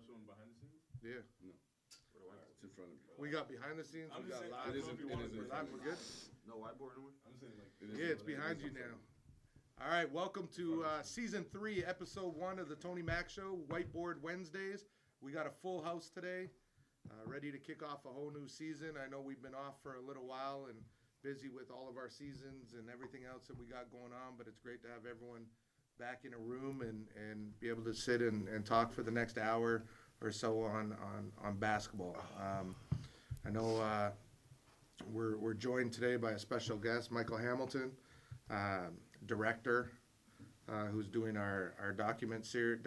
showing behind the scenes? Yeah. No. It's in front of me. We got behind the scenes. I'm We just got saying, live. I don't know if you want to We're say live. something. We're good. No whiteboard anywhere? I'm saying like. Yeah, it's behind you now. All right, welcome to season 3, episode 1 of the Tony Mac Show, Whiteboard Wednesdays. We got a full house today, ready to kick off a whole new season. I know we've been off for a little while and busy with all of our seasons and everything else that we got going on, but it's great to have everyone back in a room and be able to sit and talk for the next hour or so on basketball. I know we're joined today by a special guest, Michael Hamilton, director, who's doing our document series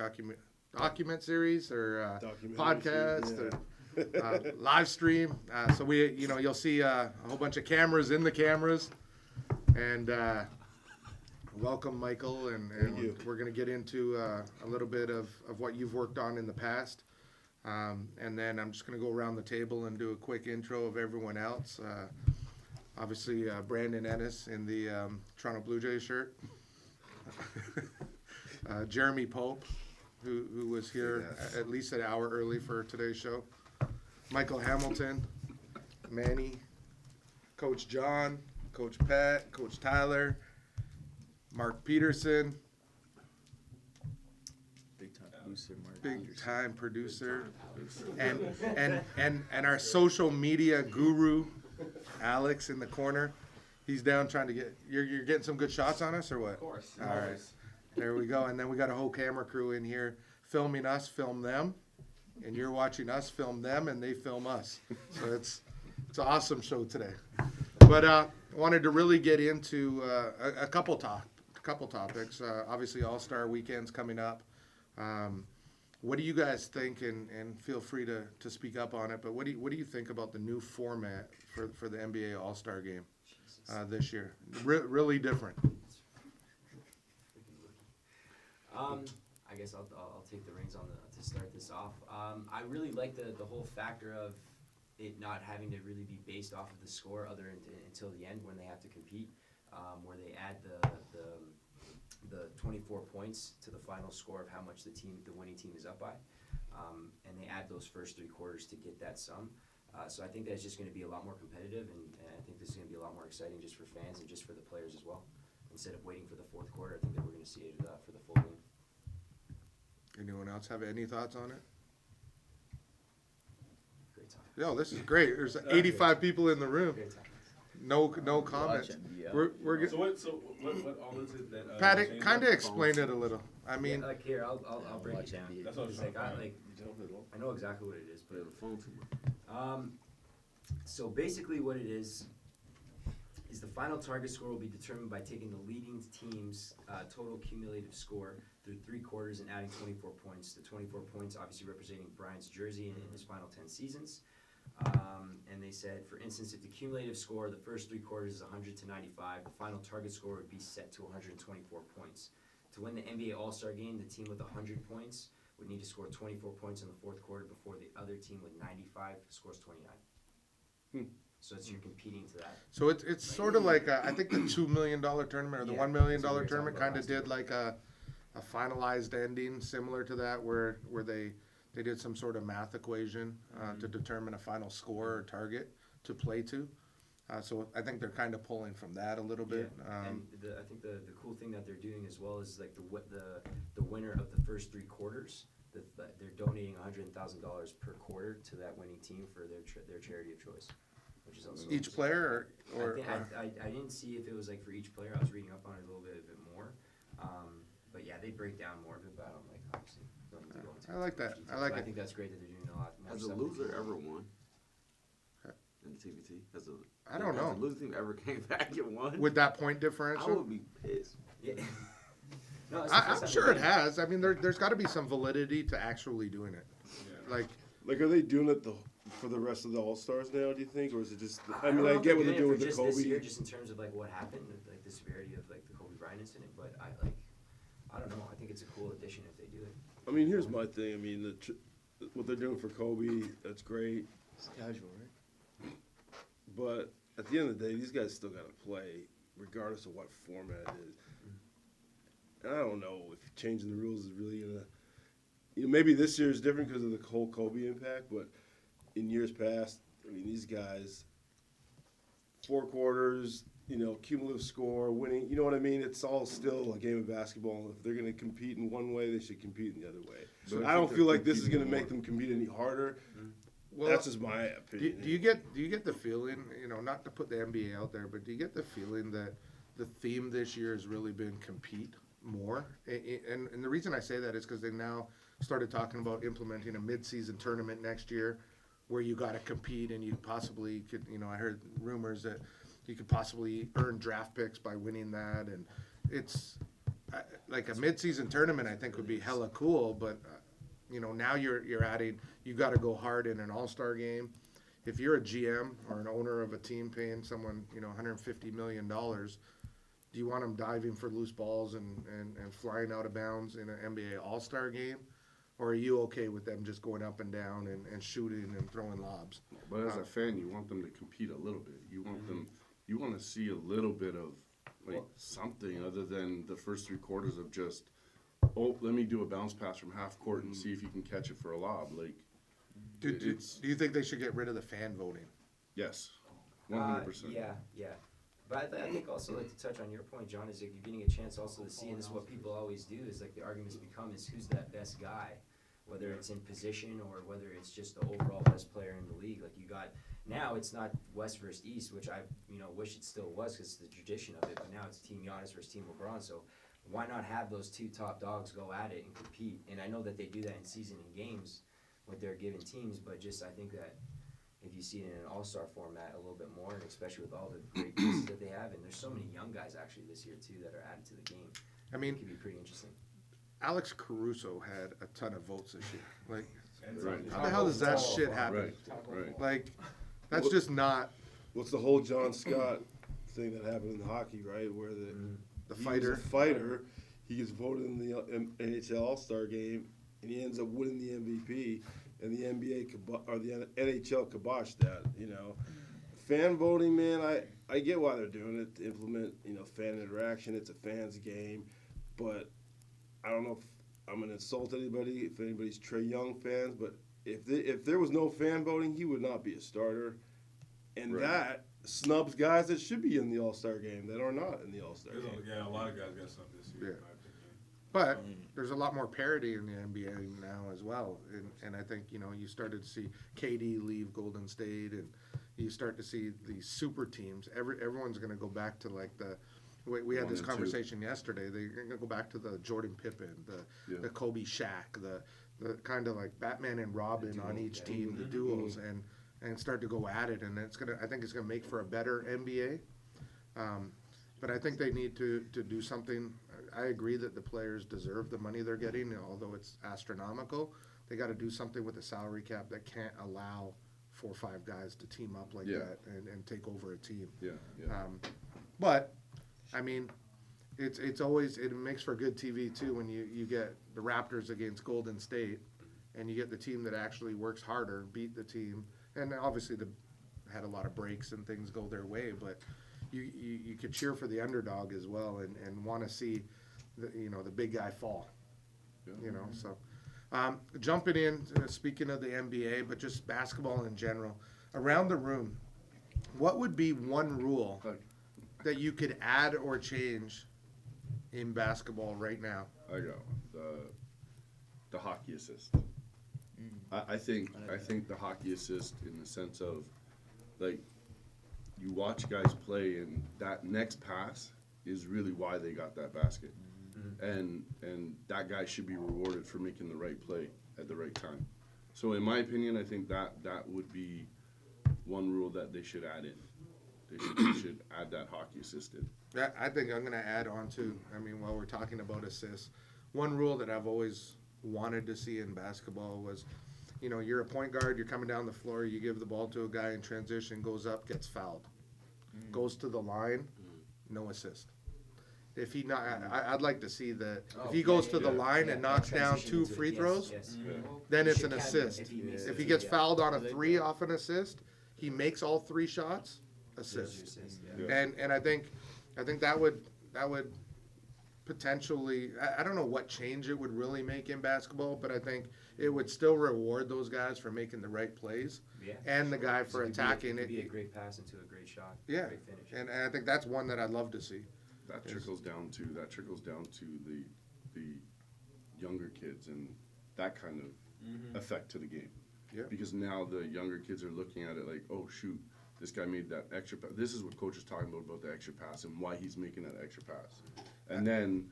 or podcast or live stream. So you'll see a whole bunch of cameras in the cameras, and welcome, Michael, and we're going to get into a little bit of what you've worked on in the past. And then I'm just going to go around the table and do a quick intro of everyone else. Obviously, Brandon Ennis in the Toronto Blue Jays shirt. Jeremy Pope, who was here at least an hour early for today's show. Michael Hamilton, Manny, Coach John, Coach Pat, Coach Tyler, Mark Peterson. Big time producer, and our social media guru, Alex in the corner. He's down trying to get. You're getting some good shots on us, or what? Of course. All right, there we go. And then we got a whole camera crew in here filming us, film them, and you're watching us film them, and they film us. So it's an awesome show today. But wanted to really get into a couple topics. Obviously, All-Star Weekend's coming up. What do you guys think, and feel free to speak up on it, but what do you think about the new format for the NBA All-Star Game this year? Really different. I guess I'll take the reins to start this off. I really like the whole factor of it not having to really be based off of the score until the end when they have to compete, where they add the 24 points to the final score of how much the winning team is up by, and they add those first 3 quarters to get that sum. So I think that's just going to be a lot more competitive, and I think this is going to be a lot more exciting just for fans and just for the players as well. Instead of waiting for the 4th quarter, I think that we're going to see it for the full game. Anyone else have any thoughts on it? Great time. Yo, this is great. There's 85 people in the room. Great time. No comments. We're So what all is it that? Pat, kind of explain it a little. I mean, like here, I'll break it down. That's what I was trying to find. I know exactly what it is, but The phone too much. so basically what it is the final target score will be determined by taking the leading team's total cumulative score through 3 quarters and adding 24 points. The 24 points obviously representing Bryant's jersey in his final 10 seasons. And they said, for instance, if the cumulative score of the first 3 quarters is 100 to 95, the final target score would be set to 124 points. To win the NBA All-Star Game, the team with 100 points would need to score 24 points in the 4th quarter before the other team with 95 scores 29. So you're competing to that. so it's sort of like I think the $2 million tournament or the $1 million tournament kind of did like a finalized ending similar to that, where they did some sort of math equation to determine a final score or target to play to. So I think they're kind of pulling from that a little bit. And I think the cool thing that they're doing as well is like the winner of the first 3 quarters, they're donating $100,000 per quarter to that winning team for their charity of choice, which is also Each player, or I didn't see if it was like for each player. I was reading up on it a little bit more, but yeah, they break down more of it. But I don't like obviously. I like that. I think that's great that they're doing a lot more. Has a stuff. loser ever won in the TBT? I don't know. Has a losing team ever came back and won? with that point I differential, would be pissed. Yeah. No, it's the first I'm time sure it they've has. I mean, there's got to be some validity to actually doing it. Yeah. Like, Are they doing it for the rest of the All-Stars now, do you think? Or is it just, I don't mean, know I if get what they're they're doing with the just Kobe. this year, just in terms of like what happened, like the severity of like the Kobe Bryant incident. But I don't know. I think it's a cool addition if they do it. I mean, here's my thing. I mean, what they're doing for Kobe, that's great. It's casual, right? But at the end of the day, these guys still got to play, regardless of what format it is. And I don't know if changing the rules is really going to, maybe this year is different because of the whole Kobe impact, but in years past, I mean, these guys, 4 quarters, cumulative score, winning, you know what I mean? It's all still a game of basketball. If they're going to compete in one way, they should compete in the other way. But I don't feel like this is going to make them compete any harder. Well, That's just my opinion. Do you get the feeling, not to put the NBA out there, but do you get the feeling that the theme this year has really been compete more? And the reason I say that is because they now started talking about implementing a mid-season tournament next year where you got to compete and you possibly could, I heard rumors that you could possibly earn draft picks by winning that. And it's like a mid-season tournament I think would be hella cool, but now you're adding, you got to go hard in an all-star game. If you're a GM or an owner of a team paying someone, $150 million, do you want them diving for loose balls and flying out of bounds in an NBA all-star game? Or are you okay with them just going up and down and shooting and throwing lobs? But as a fan, you want them to compete a little bit. You want them, you want to see a little bit of something other than the first 3 quarters of just, let me do a bounce pass from half court and see if you can catch it for a lob. Do you think they should get rid of the fan voting? Yes, 100%. Yeah. But I think also, like, to touch on your point, John, is like you're getting a chance also to see, and this is what people always do, is like the arguments become is who's that best guy, whether it's in position or whether it's just the overall best player in the league. Like you got, now it's not West versus East, which I wish it still was because it's the tradition of it, but now it's Team Giannis versus Team LeBron. So why not have those 2 top dogs go at it and compete? And I know that they do that in season and games with their given teams, but just I think that if you see it in an all-star format a little bit more, and especially with all the great pieces that they have, and there's so many young guys actually this year too that are added to the game. I mean, It could be pretty interesting. Alex Caruso had a ton of votes this year. Like, Right. how the hell does that shit happen? Right. Like, that's just not What's the whole John Scott thing that happened in hockey, right? Where the he fighter. was a fighter, he gets voted in the NHL All-Star game, and he ends up winning the MVP, and the or the NHL kiboshed that. Fan voting, man. I get why they're doing it to implement fan interaction. It's a fans game, but I don't know if I'm gonna insult anybody if anybody's Trae Young fans, but if there was no fan voting, he would not be a starter, and Right. that snubs guys that should be in the All-Star game that are not in the All-Star game. A lot of guys got something this year, Yeah. in my opinion. But there's a lot more parity in the NBA now as well, and I think you started to see KD leave Golden State, and you start to see these super teams. Everyone's going to go back to like we had 1 this and 2. conversation yesterday. They're going to go back to the Jordan Pippen, the Kobe Shaq, the kind of like Batman and Robin on each team, the duos, and start to go at it. And I think it's gonna make for a better NBA. But I think they need to do something. I agree that the players deserve the money they're getting, although it's astronomical. They got to do something with the salary cap that can't allow 4 or 5 guys to team up like that and take over a team. Yeah. But I mean, it's always, it makes for good TV too when you get the Raptors against Golden State, and you get the team that actually works harder beat the team, and obviously had a lot of breaks and things go their way, but you could cheer for the underdog as well and want to see the big guy fall. So jumping in, speaking of the NBA, but just basketball in general, around the room, what would be one rule that you could add or change in basketball right now? I got one. The hockey assist. I think the hockey assist in the sense of like you watch guys play and that next pass is really why they got that basket. And that guy should be rewarded for making the right play at the right time. So in my opinion, I think that would be one rule that they should add in. They should add that hockey assist in. I think I'm going to add on to, while we're talking about assists, one rule that I've always wanted to see in basketball was, you're a point guard, you're coming down the floor, you give the ball to a guy in transition, goes up, gets fouled. Goes to the line, no assist. If he not, I'd like to see that. If he goes to the line and knocks down 2 free throws, then it's an assist. If he gets fouled on a 3 off an assist, he makes all 3 shots, assist. And I think that would potentially, I don't know what change it would really make in basketball, but I think it would still reward those guys for making the right plays Yeah. and the guy for It could be attacking it. it. Could be a great pass into a great shot. Yeah, Great finish. and I think that's one that I'd love to see. That trickles down to the younger kids and that kind of effect to the game. Yeah. Because now the younger kids are looking at it like, oh shoot, this guy made that extra pass. This is what coach is talking about the extra pass and why he's making that extra pass. And then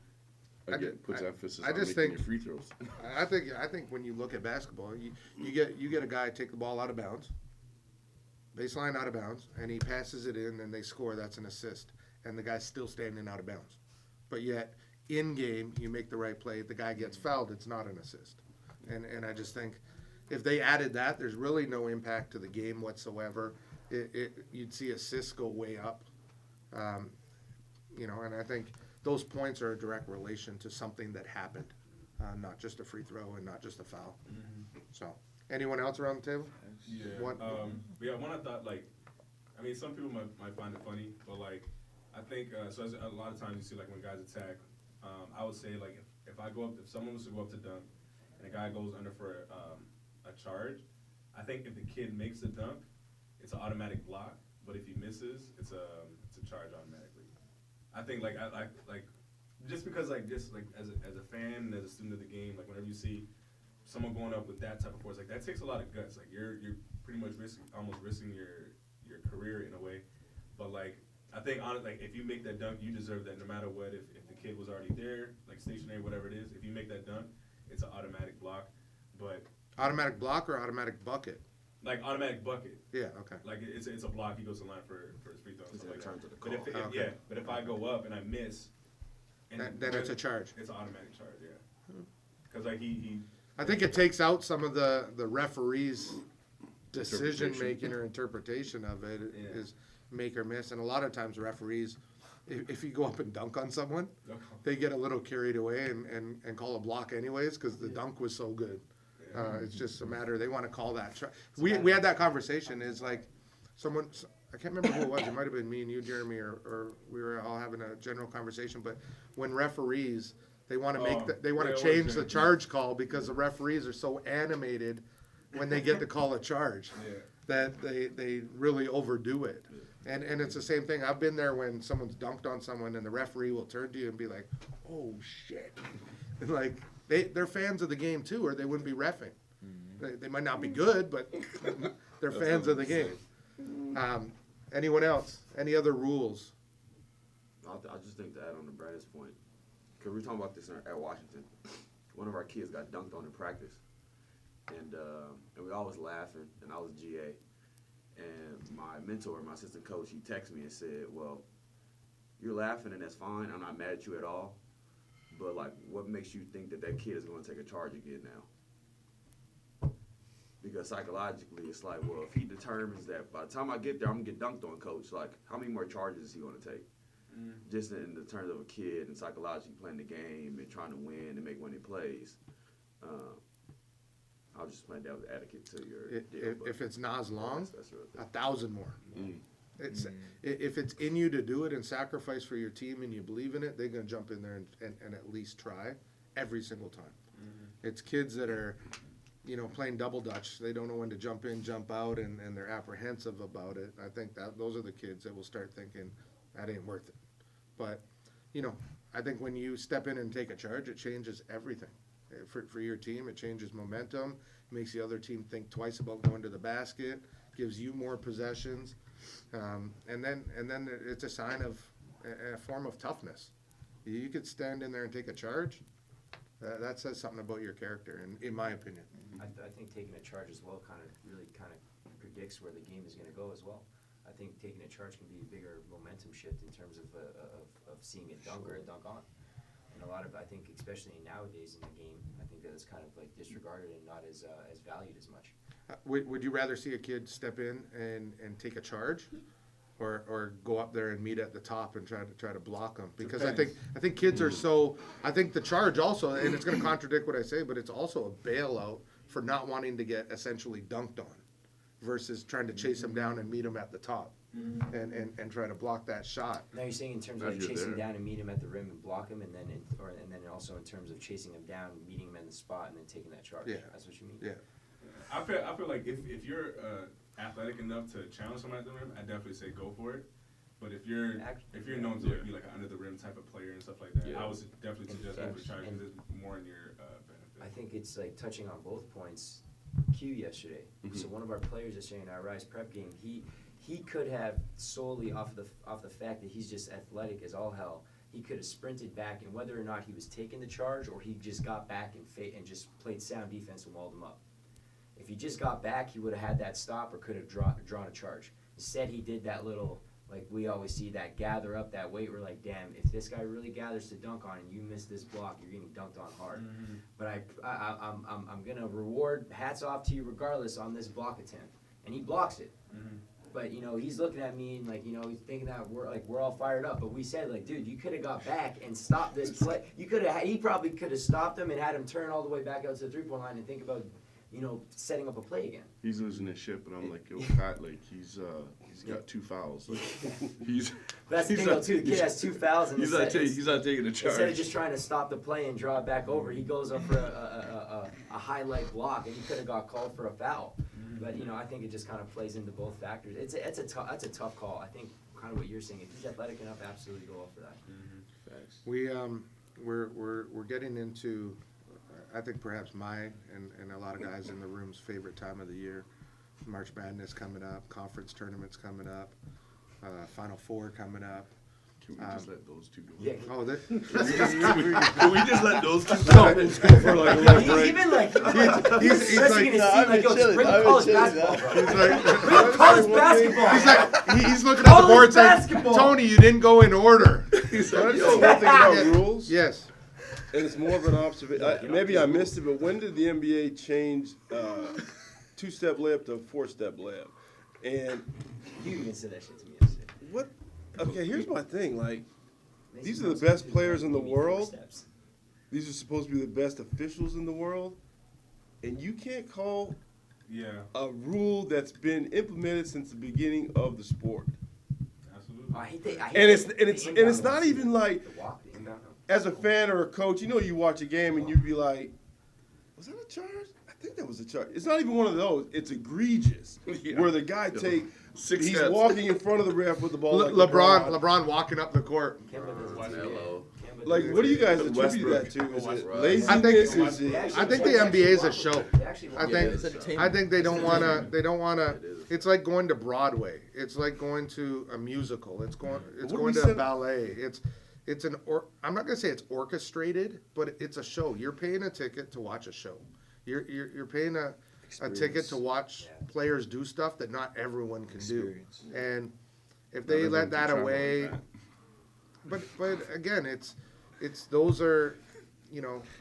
again puts emphasis on just making think- your free throws. I think when you look at basketball, you get a guy take the ball out of bounds, baseline out of bounds, and he passes it in, and they score. That's an assist, and the guy's still standing out of bounds. But yet, in game, you make the right play. The guy gets fouled. It's not an assist, and I just think if they added that, there's really no impact to the game whatsoever. You'd see assists go way up, and I think those points are a direct relation to something that happened, not just a free throw and not just a foul. So, anyone else around the table? Yeah. What- Yeah. One I thought some people might find it funny, but I think so. As a lot of times you see when guys attack, I would say if someone was to go up to dunk and a guy goes under for a charge, I think if the kid makes the dunk, it's an automatic block. But if he misses, it's a charge automatically. I think just because as a fan and as a student of the game, whenever you see someone going up with that type of force, that takes a lot of guts. You're pretty much almost risking your career in a way. But I think if you make that dunk, you deserve that no matter what. If the kid was already there, stationary, whatever it is, if you make that dunk, it's an automatic block. But Automatic block or automatic bucket? automatic bucket. Yeah. Okay. It's a block. He goes to the line for his free throw. It's Stuff in like terms that. of the But call. if but if I go up and I miss, Then it's a charge. It's an automatic charge. Yeah. Because he I think it takes out some of the referee's decision Interpretation. making or interpretation of it Yeah. is make or miss, and a lot of times referees, if you go up and dunk on someone, they get a little carried away and call a block anyways because the dunk was so good. It's just a matter they want to call that. We had that conversation. Is someone, I can't remember who it was. It might have been me and you, Jeremy, or we were all having a general conversation. But when referees, they want to it was change the Jeremy. charge call because the referees are so animated when they get to call a charge that they really overdo it. And it's the same thing. I've been there when someone's dunked on someone and the referee will turn to you and be like, "Oh shit!" And they're fans of the game too, or they wouldn't be reffing. They might not be good, but they're fans of the game. Anyone else? Any other rules? I just think to add on to Brandon's point, because we were talking about this at Washington. One of our kids got dunked on in practice, and we all was laughing, and I was GA. And my mentor, my assistant coach, he texted me and said, well, you're laughing and that's fine. I'm not mad at you at all. But, what makes you think that kid is going to take a charge again now? Because psychologically, it's well, if he determines that by the time I get there, I'm going to get dunked on, coach, how many more charges is he going to take? Just in the terms of a kid and psychologically playing the game and trying to win and make winning plays. I was just playing devil's advocate to your deal, but If it's Nas long, that's the real thing. 1,000 more. If it's in you to do it and sacrifice for your team and you believe in it, they're going to jump in there and at least try every single time. It's kids that are, playing double dutch. They don't know when to jump in, jump out, and they're apprehensive about it. I think that those are the kids that will start thinking, that ain't worth it. But, I think when you step in and take a charge, it changes everything. For your team, it changes momentum, makes the other team think twice about going to the basket, gives you more possessions, and then it's a sign of a form of toughness. You could stand in there and take a charge. That says something about your character, in my opinion. I think taking a charge as well really predicts where the game is going to go as well. I think taking a charge can be a bigger momentum shift in terms of seeing a dunk or a dunk on. And a lot of, I think, especially nowadays in the game, I think that it's kind of disregarded and not as valued as much. Would you rather see a kid step in and take a charge, or go up there and meet at the top and try to block them? Because I think kids are so. I think the charge also, and it's going to contradict what I say, but it's also a bailout for not wanting to get essentially dunked on. versus trying to chase him down and meet him at the top and try to block that shot. Now you're saying in terms of As like you're chasing there. down and meet him at the rim and block him, and then also in terms of chasing him down, meeting him in the spot, and then taking that charge. Yeah. That's what you mean. Yeah. I feel like if you're athletic enough to challenge someone at the rim, I definitely say go for it. But if you're known to be like an under the rim type of player and stuff like that, Yeah. I would definitely suggest go for the charge And- because it's more in your benefit. I think it's like touching on both points. Q yesterday. So one of our players yesterday in our Rise prep game, he could have solely off the fact that he's just athletic as all hell. He could have sprinted back, and whether or not he was taking the charge or he just got back and just played sound defense and walled him up. If he just got back, he would have had that stop or could have drawn a charge. Instead, he did that little, like we always see, that gather up that weight. We're like, damn, if this guy really gathers to dunk on and you miss this block, you're getting dunked on hard. But I'm gonna reward, hats off to you regardless on this block attempt, and he blocks it. But he's looking at me and he's thinking that we're all fired up. But we said dude, you could have got back and stopped this play. He probably could have stopped him and had him turn all the way back out to the 3-point line and think about setting up a play again. He's losing his shit, but I'm like, yo, Pat, like he's got 2 fouls. Like, he's. But that's the he's thing not- though too. The kid has 2 fouls and He's not taking a charge. instead of just trying to stop the play and draw it back over, he goes up for a highlight block, and he could have got called for a foul. But I think it just kind of plays into both factors. That's a tough call. I think kind of what you're saying. If he's athletic enough, absolutely go up for that. Facts. We're getting into, I think perhaps my and a lot of guys in the room's favorite time of the year. March Madness coming up, conference tournaments coming up, Final Four coming up. Can we just let those two go? Yeah. Oh, that, Can we just let those two go? For like a little He's break. even like he's stretching like, his no, seat I've like, been yo, chilling, bring I've been college chilling, basketball, yeah. bro. he's Bring college basketball. he's like, he's looking at the College board saying, basketball. Tony, you didn't go in order. He's Can I like, just say yo, one thing about rules? Yes. And it's more of an observation. Maybe I missed it, but when did the NBA change 2-step layup to 4-step layup? And You even said that shit to me yesterday. what? Okay, here's my thing. Like, Mason these are the Thompson best did players like in the maybe 4 world. steps. these are supposed to be the best officials in the world, and you can't call Yeah, a rule that's been implemented since the beginning of the sport. absolutely. Oh, I hate the And it's the and it's inbound not ones. even like, The walk, the inbound. as a fan or a coach, you watch a game and you'd be like, was that a charge? I think that was a charge. It's not even one of those. It's egregious. Yeah. Where the guy Six he's steps. walking in front of the ref with the ball. Like LeBron walking up the court. Kemba does it too. Hello. Kemba Like, does what do you it. guys Westbrook. attribute that to? Is it Westbrook. laziness? I think- Is They it, actually- I think they the actually NBA is a walk show. with it. They actually walk I with think- it. It's entertainment. I think they don't want to. It is. It's like going to Broadway. It's like going to a musical. It's What going do we to a send- ballet. I'm not gonna say it's orchestrated, but it's a show. You're paying a ticket to watch a show. You're paying a ticket to watch Yeah. players do stuff that not everyone can Experience. do. And if Not they everyone let can that travel away, like that. but again, those are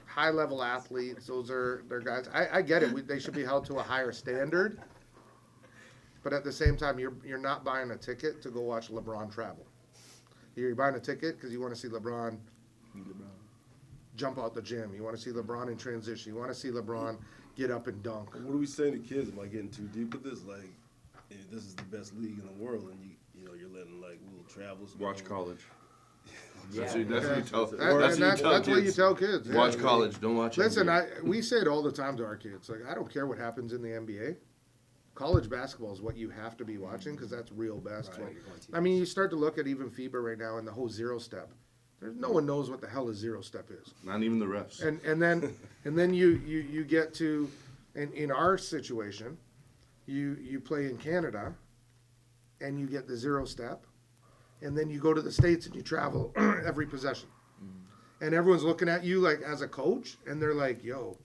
high level athletes. They're guys. I get it. They should be held to a higher standard. But at the same time, you're not buying a ticket to go watch LeBron travel. You're buying a ticket because you want to see LeBron jump out the gym. You want to see LeBron in transition. You want to see LeBron get up and dunk. what are we saying to kids? Am I getting too deep with this? Like, this is the best league in the world, and you're letting like little travels. Watch go. college. Yeah. That's what you tell. That's what you tell kids. Yeah. Watch college. Don't watch. Listen, NBA. we say it all the time to our kids. Like, I don't care what happens in the NBA. College basketball is what you have to be watching because that's real basketball. Right. I mean, you start to look at even FIBA right now and the whole 0 step. There's no one knows what the hell a 0 step is. Not even the refs. And then you get to in our situation, you play in Canada, and you get the 0 step, and then you go to the States and you travel every possession, and everyone's looking at you like as a coach, and they're like, "Yo,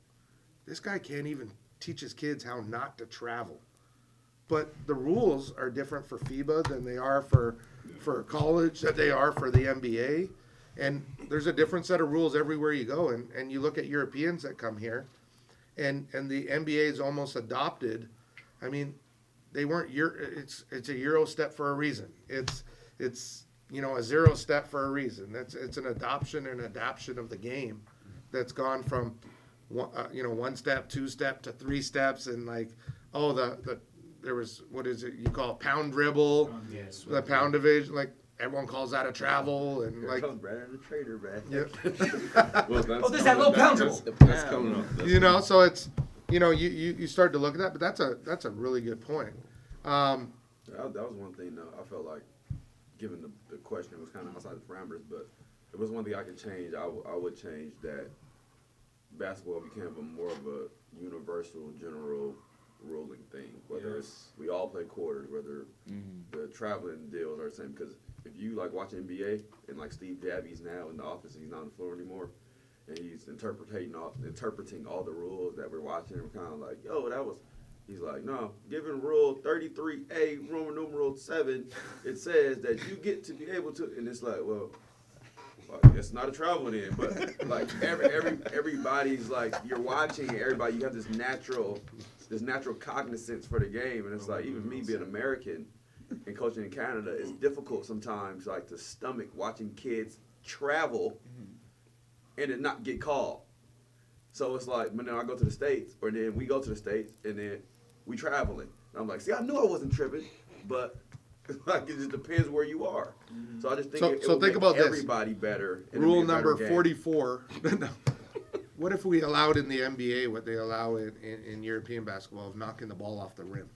this guy can't even teach his kids how not to travel." But the rules are different for FIBA than they are for college, that they are for the NBA. And there's a different set of rules everywhere you go. And you look at Europeans that come here, and the NBA is almost adopted. I mean, they weren't it's a Euro step for a reason. It's a 0 step for a reason. It's an adoption and adaptation of the game that's gone from 1 step, 2 step to 3 steps, and like, oh, there was, what is it, you call it pound dribble, Yes. the pound evasion, like, everyone calls that a travel, and Here like, comes Brandon the Trader, man. yeah. Well, that's Oh, there's that low pound dribble. That's coming up. That's You know, so it's, you know, you start to look at that, but that's a really good point. That was one thing, though. I felt like, given the question, it was kind of outside the parameters, but it was one thing I could change. I would change that basketball became more of a universal, general ruling thing. Whether it's we all play quarters, whether the traveling deals are the same. Because if you like watch NBA and like Steve Javie's now in the office, he's not on the floor anymore, and he's interpreting all the rules that we're watching. And we're kind of like, yo, that was. He's like, no, given rule 33A, Roman numeral 7, it says that you get to be able to, and it's like, well, it's not a travel then, but like everybody's like, you're watching, everybody, you have this natural cognizance for the game, and it's like, even me being American and coaching in Canada, it's difficult sometimes, like, to stomach watching kids travel and then not get called. So it's like, when I go to the States, or then we go to the States, and then we traveling. I'm like, see, I knew I wasn't tripping, but like it just depends where you are. So I just think it would think make about this. everybody better. and it'd Rule be a better number game. 44. What if we allowed in the NBA what they allow in European basketball of knocking the ball off the rim?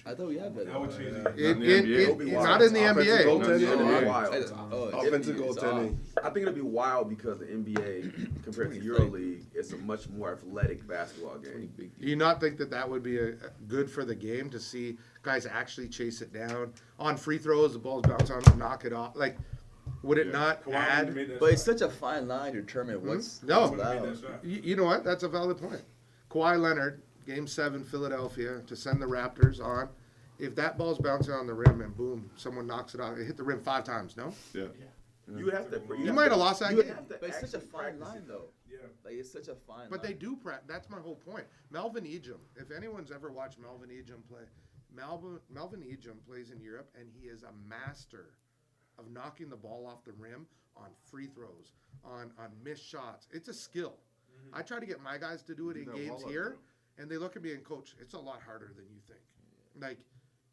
I thought we had that. That would change Not it. in the NBA. It'll be wild. Not in the Offensive NBA. goaltending. It'll be Yeah. wild. Offensive it's goaltending. I think it'll be wild because the NBA compared to EuroLeague, it's a much more athletic basketball game. Do you not think that would be a good for the game to see guys actually chase it down on free throws, the balls bounce on, knock it off? Like, would it not Kawhi add? made that But it's shot. such a fine line to determine what's No. what's Kawhi made allowed. that shot. You know what? That's a valid point. Kawhi Leonard, Game 7, Philadelphia, to send the Raptors on. If that ball's bouncing on the rim and boom, someone knocks it out, it hit the rim 5 times, no? Yeah. You would have to. You might have lost that you game. would have to But it's such a actually fine practice line, it, though. Yeah. Like, it's such a fine But line. they do practice. That's my whole point. Melvin Ejim, if anyone's ever watched Melvin Ejim play, Melvin Ejim plays in Europe, and he is a master of knocking the ball off the rim on free throws, on missed shots. It's a skill. I try to get my guys to do it in that games wall up, here, and they look at me and, coach, it's a lot harder than you think. Like,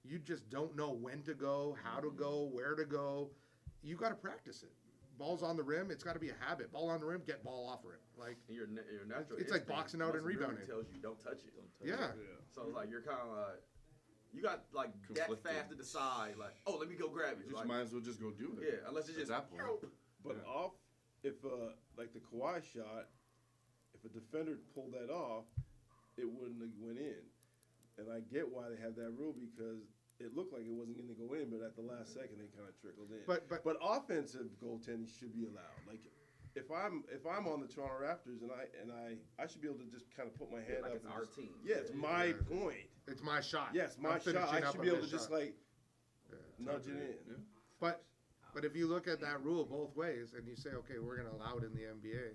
you just don't know when to go, how to go, where to go. You got to practice it. Ball's on the rim, it's got to be a habit. Ball on the rim, get ball off rim. Like, And your natural It's like instinct, boxing out and muscle memory rebounding. tells you don't touch it. yeah. So it's like you're kind of like you got like that Conflicted. fast to decide. Like, oh, let me go grab it. You just Like, might as well just go do it. yeah, unless it's At just that point. But off, if like the Kawhi shot, if a defender pulled that off, it wouldn't have went in. And I get why they have that rule because it looked like it wasn't going to go in, but at the last second they kind of trickled in. But offensive goaltending should be allowed. Like if I'm on the Toronto Raptors and I should be able to just kind of put my hand like up. it's and our just- team. Yeah, it's my point. it's my shot. Yes, my I'm shot. finishing I up should a be able to missed just shot. like nudge it in. Yeah. But if you look at that rule both ways and you say, okay, we're going to allow it in the NBA,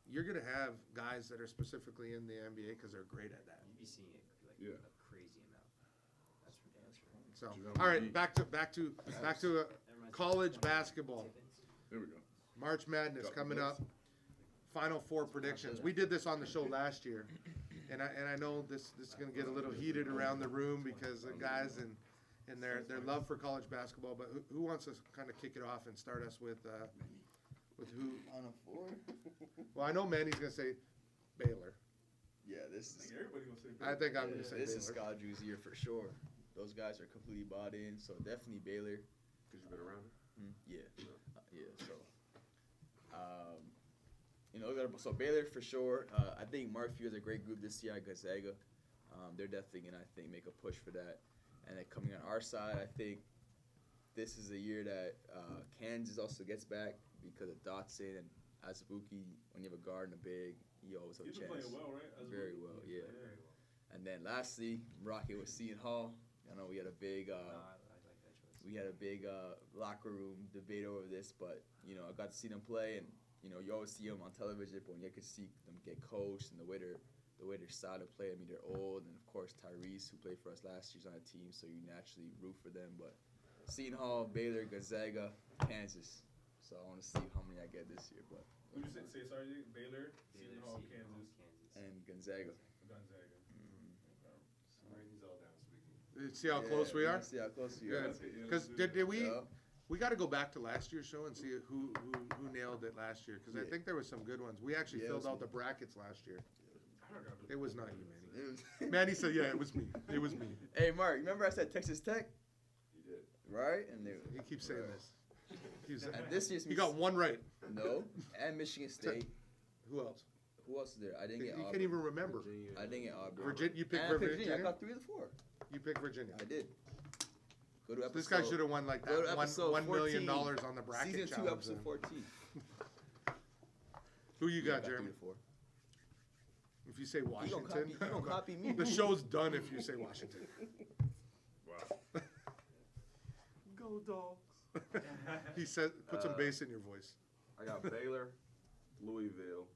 you're going to have guys that are specifically in the NBA because they're great at that. You'd be seeing it like Yeah. a crazy amount. That's for damn sure. So, You know, all right, we- back to college basketball. There we go. March Madness Got coming this. up. Final 4 predictions. We did this on the show last year, and I know this is going to get a little heated around the room because the guys and their love for college basketball. But who wants to kind of kick it off and start us with who? On a 4? Well, I know Manny's going to say Baylor. Yeah, this is Everybody gonna say I think I'm going to say this is Baylor. Scott Drew's year for sure. Those guys are completely bought in, so definitely Baylor. Because you've been around. Yeah, yeah. So, so Baylor for sure. I think Markview is a great group this year at Gonzaga. They're definitely gonna, I think, make a push for that. And then coming on our side, I think this is a year that Kansas also gets back because of Dotson and Azubuike. When you have a guard and a big, you always have a He's been chance. playing well, right? Very well, yeah. And then lastly, rocking with Seton Hall. I know we had a big. I like that choice. We had a big locker room debate over this, but I got to see them play, and you always see them on television, but when you can see them get coached and the way their style to play. I mean, they're old, and of course Tyrese, who played for us last year, is on the team, so you naturally root for them. But Seton Hall, Baylor, Gonzaga, Kansas. So I want to see how many I get this year, but Who'd you say sorry? Baylor, Seton Hall, Kansas, and Gonzaga. Gonzaga. I'm writing these all down so we can. See how close we are? See how close you Good. are. That's it, yeah, Because let's do it. did we? Yeah. We got to go back to last year's show and see who nailed it last year. Because I Yeah. think there was some good ones. We actually Yeah, it filled was out me. the brackets last year. I don't know. It was not you, Manny. It was- Manny said, "Yeah, it was me. It was me." Hey, Mark, remember I said Texas Tech, You did. right? And they He keeps saying this. He keeps saying- and this year's He got one right. no, and Michigan State. Who else? Who else is there? I didn't He get can't Auburn. even remember. Virginia. I didn't get Auburn. Virginia. You picked And I picked Virginia. I got 3 of the 4. You picked Virginia. I did. Go to episode. This guy should have won like Go to that episode $1 million 14, on the bracket Season 2, challenge. episode then. 14. Who you got, I 3 Jeremy? to 4. If you say He Washington, gonna copy me. the show's done if you say Washington. Wow. Go Dogs. He said, put some bass in your voice. I got Baylor, Louisville,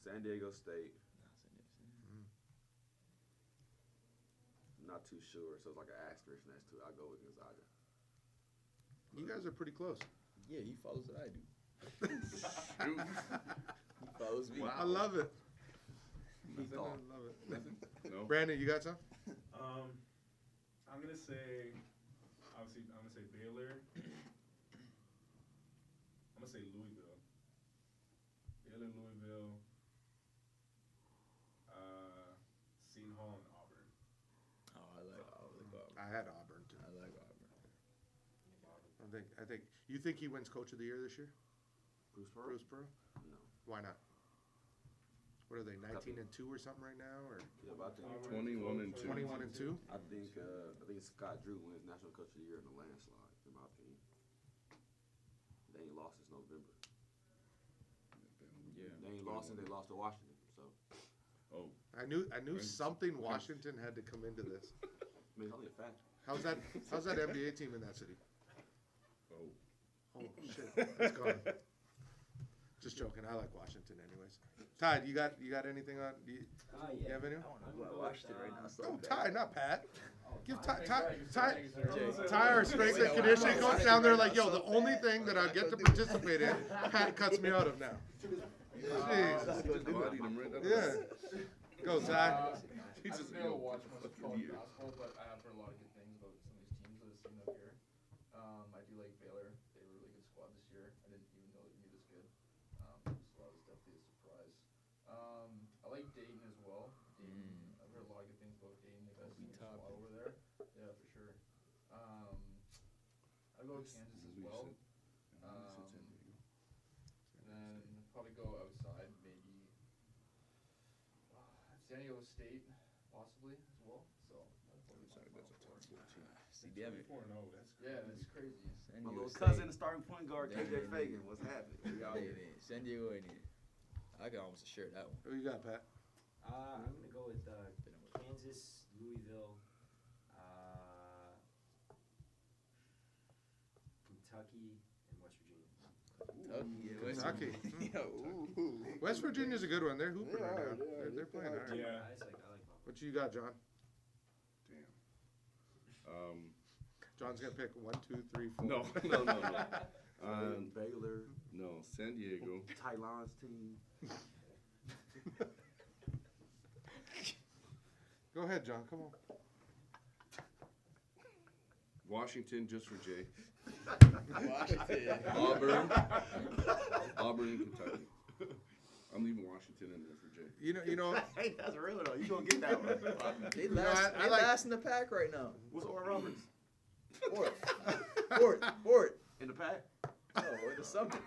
San Diego State. Not too sure, so it's like an asterisk next to it. I'll go with Gonzaga. You guys are pretty close. Yeah, he follows what I do. He follows me. I love it. I thought. love it. No. Brandon, you got some? I'm gonna say, obviously, I'm gonna say Baylor. I'm gonna say Louisville. Baylor, Louisville. Seton Hall and Auburn. Oh, I like Auburn. I had Auburn too. I like Auburn. I think. You think he wins Coach of the Year this year? Bruce Pearl? Bruce Pearl? No. Why not? What are they? 19-2 or something right now, or Yeah, but I think, 21 and 2. 21-2? I think Scott Drew wins National Coach of the Year in a landslide, in my opinion. They ain't lost since November. Yeah. They ain't lost since they lost to Washington. So, Oh, I knew Right. something Washington had to come into this. I mean, it's only a fact. How's that NBA team in that city? oh. Oh shit, it's gone. Just joking. I like Washington, anyways. Ty, you got anything on? Do you Yeah. have anyone? I want to go to Washington right now. So No, bad. Ty, not Pat. Give Ty, Jay. our strength and conditioning coach down there. Like, yo, the only thing that I get to participate in, Pat cuts me out of now. Jesus. Bodied him right up. Yeah. Go, Ty. He I just, haven't been able to yo, watch much fucking college idiot. basketball, but I have heard a lot of good things about some of these teams that I've seen up here. I do like Baylor. They have a really good squad this year. I didn't even know they'd be this good. So that was definitely a surprise. I like Dayton as well. Dayton, I've heard a lot of good things about Dayton. They got a We senior top squad over there. Yeah, for sure. I'll go with Kansas as well. And then probably go outside, maybe San Diego State, possibly as well. So that's probably Sorry, that's a tough 14. See, damn it. 4-0. That's yeah, it's crazy. San My Diego little State. cousin, the starting point guard, Yeah. KJ Fagan. What's happening? We out Yeah, here. yeah. San Diego ain't it. I can almost assure that one. Who you got, Pat? I'm gonna go with Kansas, Louisville, Kentucky, and West Virginia. Kentucky. Kentucky. Yeah, ooh. West Virginia's a good one. They're hooping They right are, now. they are. They're playing hard. Yeah. I like them. What you got, John? Damn. John's gonna pick 1, 2, 3, 4. No. Baylor, No, San Diego. Tylon's team. Go ahead, John. Come on. Washington, just for Jay. Washington. Auburn. Auburn and Kentucky. I'm leaving Washington in there for Jay. You know. Hey, that's real though. You gonna get that one. They know, last, I they like- last in the pack right now. What's Oral Roberts? Fourth. In the pack? No, or the something.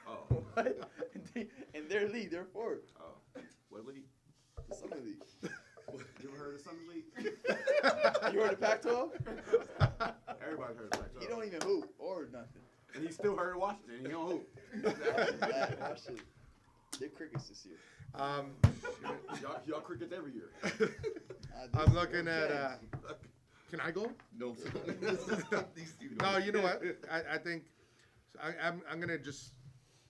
Oh. What? In their league, they're fourth. Oh. What league? The Summer League. You ever heard of Summer League? You heard of Pac-12? Everybody heard of Pac-12. He don't even hoop or nothing. And he still heard of Washington. He don't hoop. Washington. They're crickets this year. Y'all crickets every year. I'm looking at. Can I go? No. These two No, you know what? I think I'm gonna just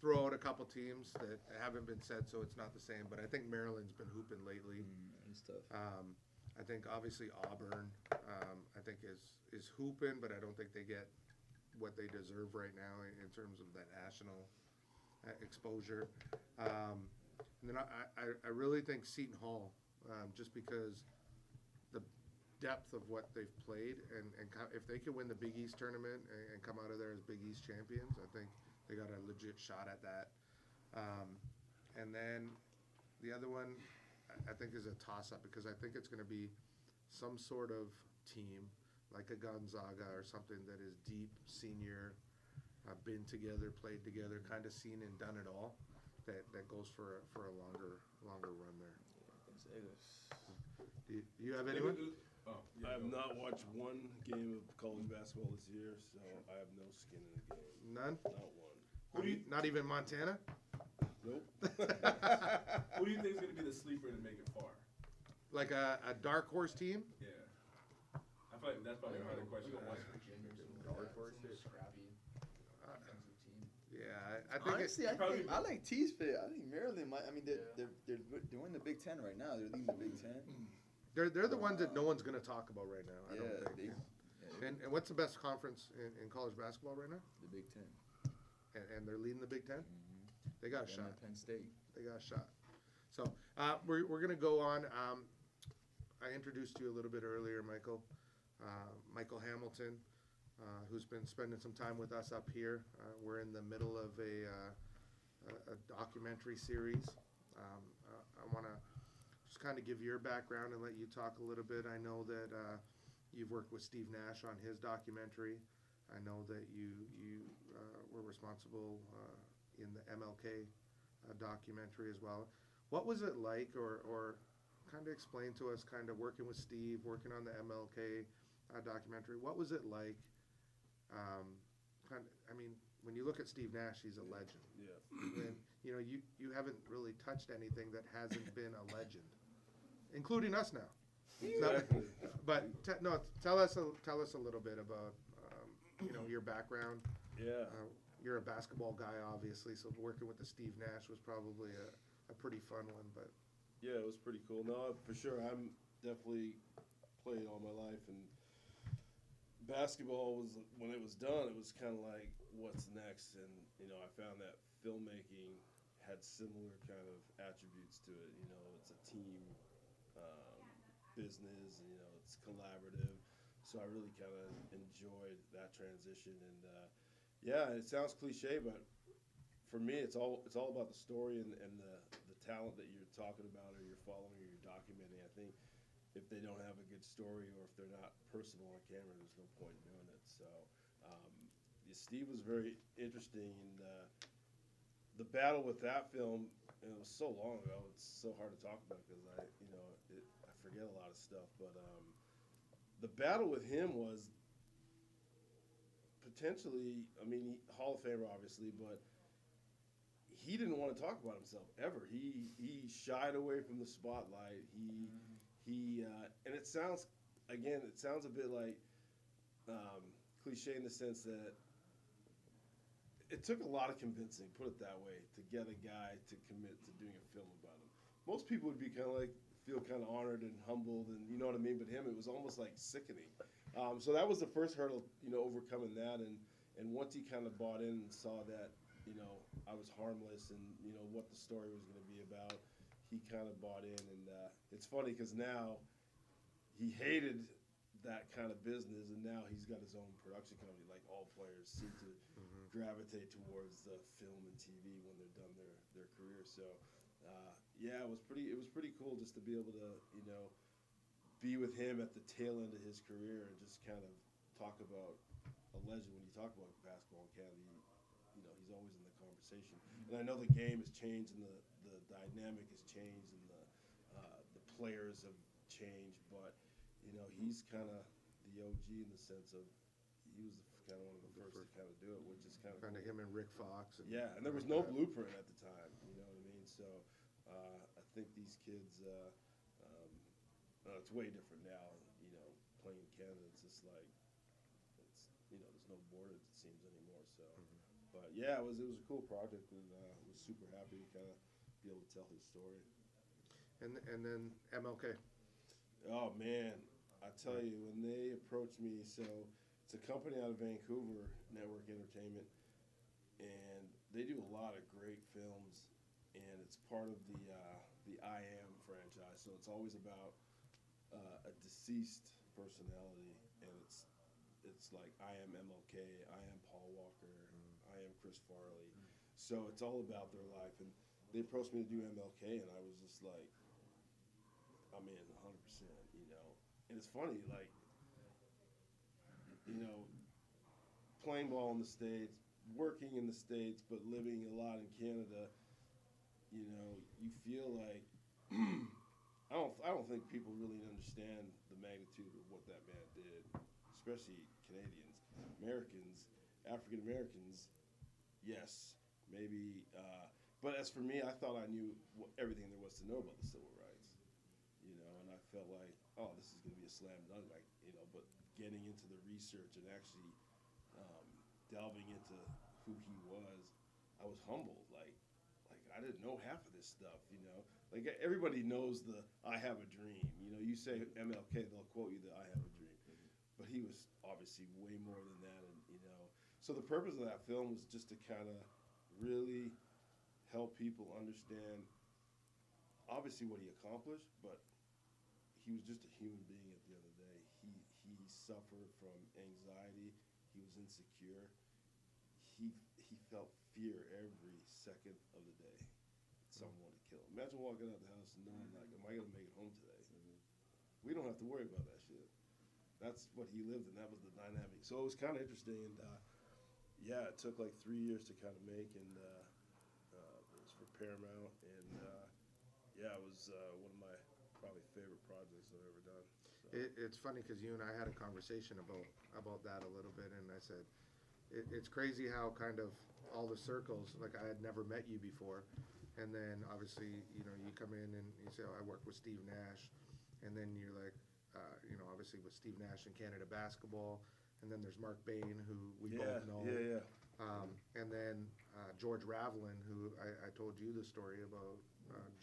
throw out a couple teams that haven't been said, so it's not the same. But I think Maryland's been hooping lately. It's tough. I think obviously Auburn, I think is hooping, but I don't think they get what they deserve right now in terms of that national exposure. And then I really think Seton Hall, just because depth of what they've played, and if they can win the Big East tournament and come out of there as Big East champions, I think they got a legit shot at that. And then the other one, I think, is a toss-up because I think it's going to be some sort of team like a Gonzaga or something that is deep, senior, been together, played together, kind of seen and done it all. That goes for a longer run there. Do you have anyone? Oh, I have go. not watched one game of college basketball this year, so I have no skin in the game. None? Not one. Who do you Not even Montana? Nope. Who do you think is going to be the sleeper to make it far? Like a dark horse team? Yeah. I feel like that's probably a harder question to West ask. Virginia or something Dark like that, horse some here. scrappy defensive team. Yeah, I think Honestly, probably- I like T's fit. I think Maryland might. I mean, they're Yeah. they're in the Big Ten right now. They're leading the Big Ten. they're the ones that no one's going to talk about right now. I Yeah, don't think. they- And what's the best conference in college basketball right now? the Big Ten. And they're leading the Big Ten. They got a Them shot. and Penn State. They got a shot. So we're going to go on. I introduced you a little bit earlier, Michael. Michael Hamilton, who's been spending some time with us up here. We're in the middle of a documentary series. I want to just kind of give your background and let you talk a little bit. I know that you've worked with Steve Nash on his documentary. I know that you were responsible in the MLK documentary as well. What was it like, or kind of explain to us, kind of working with Steve, working on the MLK documentary? What was it like? I mean, when you look at Steve Nash, he's a legend. Yeah. And you haven't really touched anything that hasn't been a legend, including us now. Exactly. But tell us a little bit about your background. Yeah. You're a basketball guy, obviously, so working with the Steve Nash was probably a pretty fun one. But Yeah, it was pretty cool. No, for sure. I'm definitely played all my life, and basketball was, when it was done, it was kind of like, what's next? And I found that filmmaking had similar kind of attributes to it. It's a team business, and it's collaborative. So I really kind of enjoyed that transition. And yeah, it sounds cliche, but for me, it's all about the story and the talent that you're talking about, or you're following, or you're documenting. I think if they don't have a good story, or if they're not personal on camera, there's no point in doing it. So Steve was very interesting, and the battle with that film, it was so long ago. It's so hard to talk about because I forget a lot of stuff. But the battle with him was potentially, Hall of Famer, obviously, but he didn't want to talk about himself ever. He shied away from the spotlight. He and it sounds a bit like cliche in the sense that it took a lot of convincing, put it that way, to get a guy to commit to doing a film about him. Most people would be feel kind of honored and humbled, and you know what I mean. But him, it was almost like sickening. So that was the first hurdle, overcoming that, and once he kind of bought in and saw that, I was harmless, and what the story was going to be about, he kind of bought in. And it's funny because now he hated that kind of business, and now he's got his own production company. Like all players seem to gravitate towards the film and TV when they're done their career. So yeah, it was pretty cool just to be able to be with him at the tail end of his career and just kind of talk about a legend. When you talk about basketball in Canada, he's always in the conversation. And I know the game has changed, and the dynamic has changed, and the players have changed, but he's kind of the OG in the sense of he was kind of one of the first to kind of do it, which is kind of cool. him and Rick Fox. Yeah, and there was no blueprint at the time. You know what I mean? So I think these kids, it's way different now. Playing in Canada, it's just like there's no borders, it seems, anymore. So, but yeah, it was a cool project, and was super happy to kind of be able to tell his story. And then MLK. Oh man, I tell you, when they approached me, so it's a company out of Vancouver, Network Entertainment, and they do a lot of great films, and it's part of the I Am franchise. So it's always about a deceased personality, and it's like I am MLK, I am Paul Walker, I am Chris Farley. So it's all about their life, and they approached me to do MLK, and I was just like, I'm in 100%, you know. And it's funny, like, you know, playing ball in the States, working in the States, but living a lot in Canada, you know, you feel like I don't think people really understand the magnitude of what that man did, especially Canadians, Americans, African Americans. Yes, maybe, but as for me, I thought I knew everything there was to know about the civil rights, you know, and I felt like, oh, this is going to be a slam dunk, like, you know, but getting into the research and actually delving into who he was, I was humbled. Like I didn't know half of this stuff, you know. Like everybody knows the "I have a dream." You know, you say MLK, they'll quote you the "I have a dream," but he was obviously way more than that, and you know. So the purpose of that film was just to kind of really help people understand, obviously what he accomplished, but he was just a human being at the end of the day. He suffered from anxiety. He was insecure. He felt fear every second of the day. Someone wanted to kill him. Imagine walking out the house and knowing, like, am I going to make it home today? We don't have to worry about that shit. That's what he lived in. That was the dynamic. So it was kind of interesting. And, yeah, it took like 3 years to kind of make. And it was for Paramount. And, yeah, it was one of my probably favorite projects I've ever done. So. It's funny because you and I had a conversation about that a little bit, and I said, it's crazy how kind of all the circles, like I had never met you before, and then obviously, you know, you come in and you say, oh, I work with Steve Nash, and then you're like, you know, obviously with Steve Nash in Canada basketball, and then there's Mark Bain, who we both know. Yeah. And then George Ravelin, who I told you the story about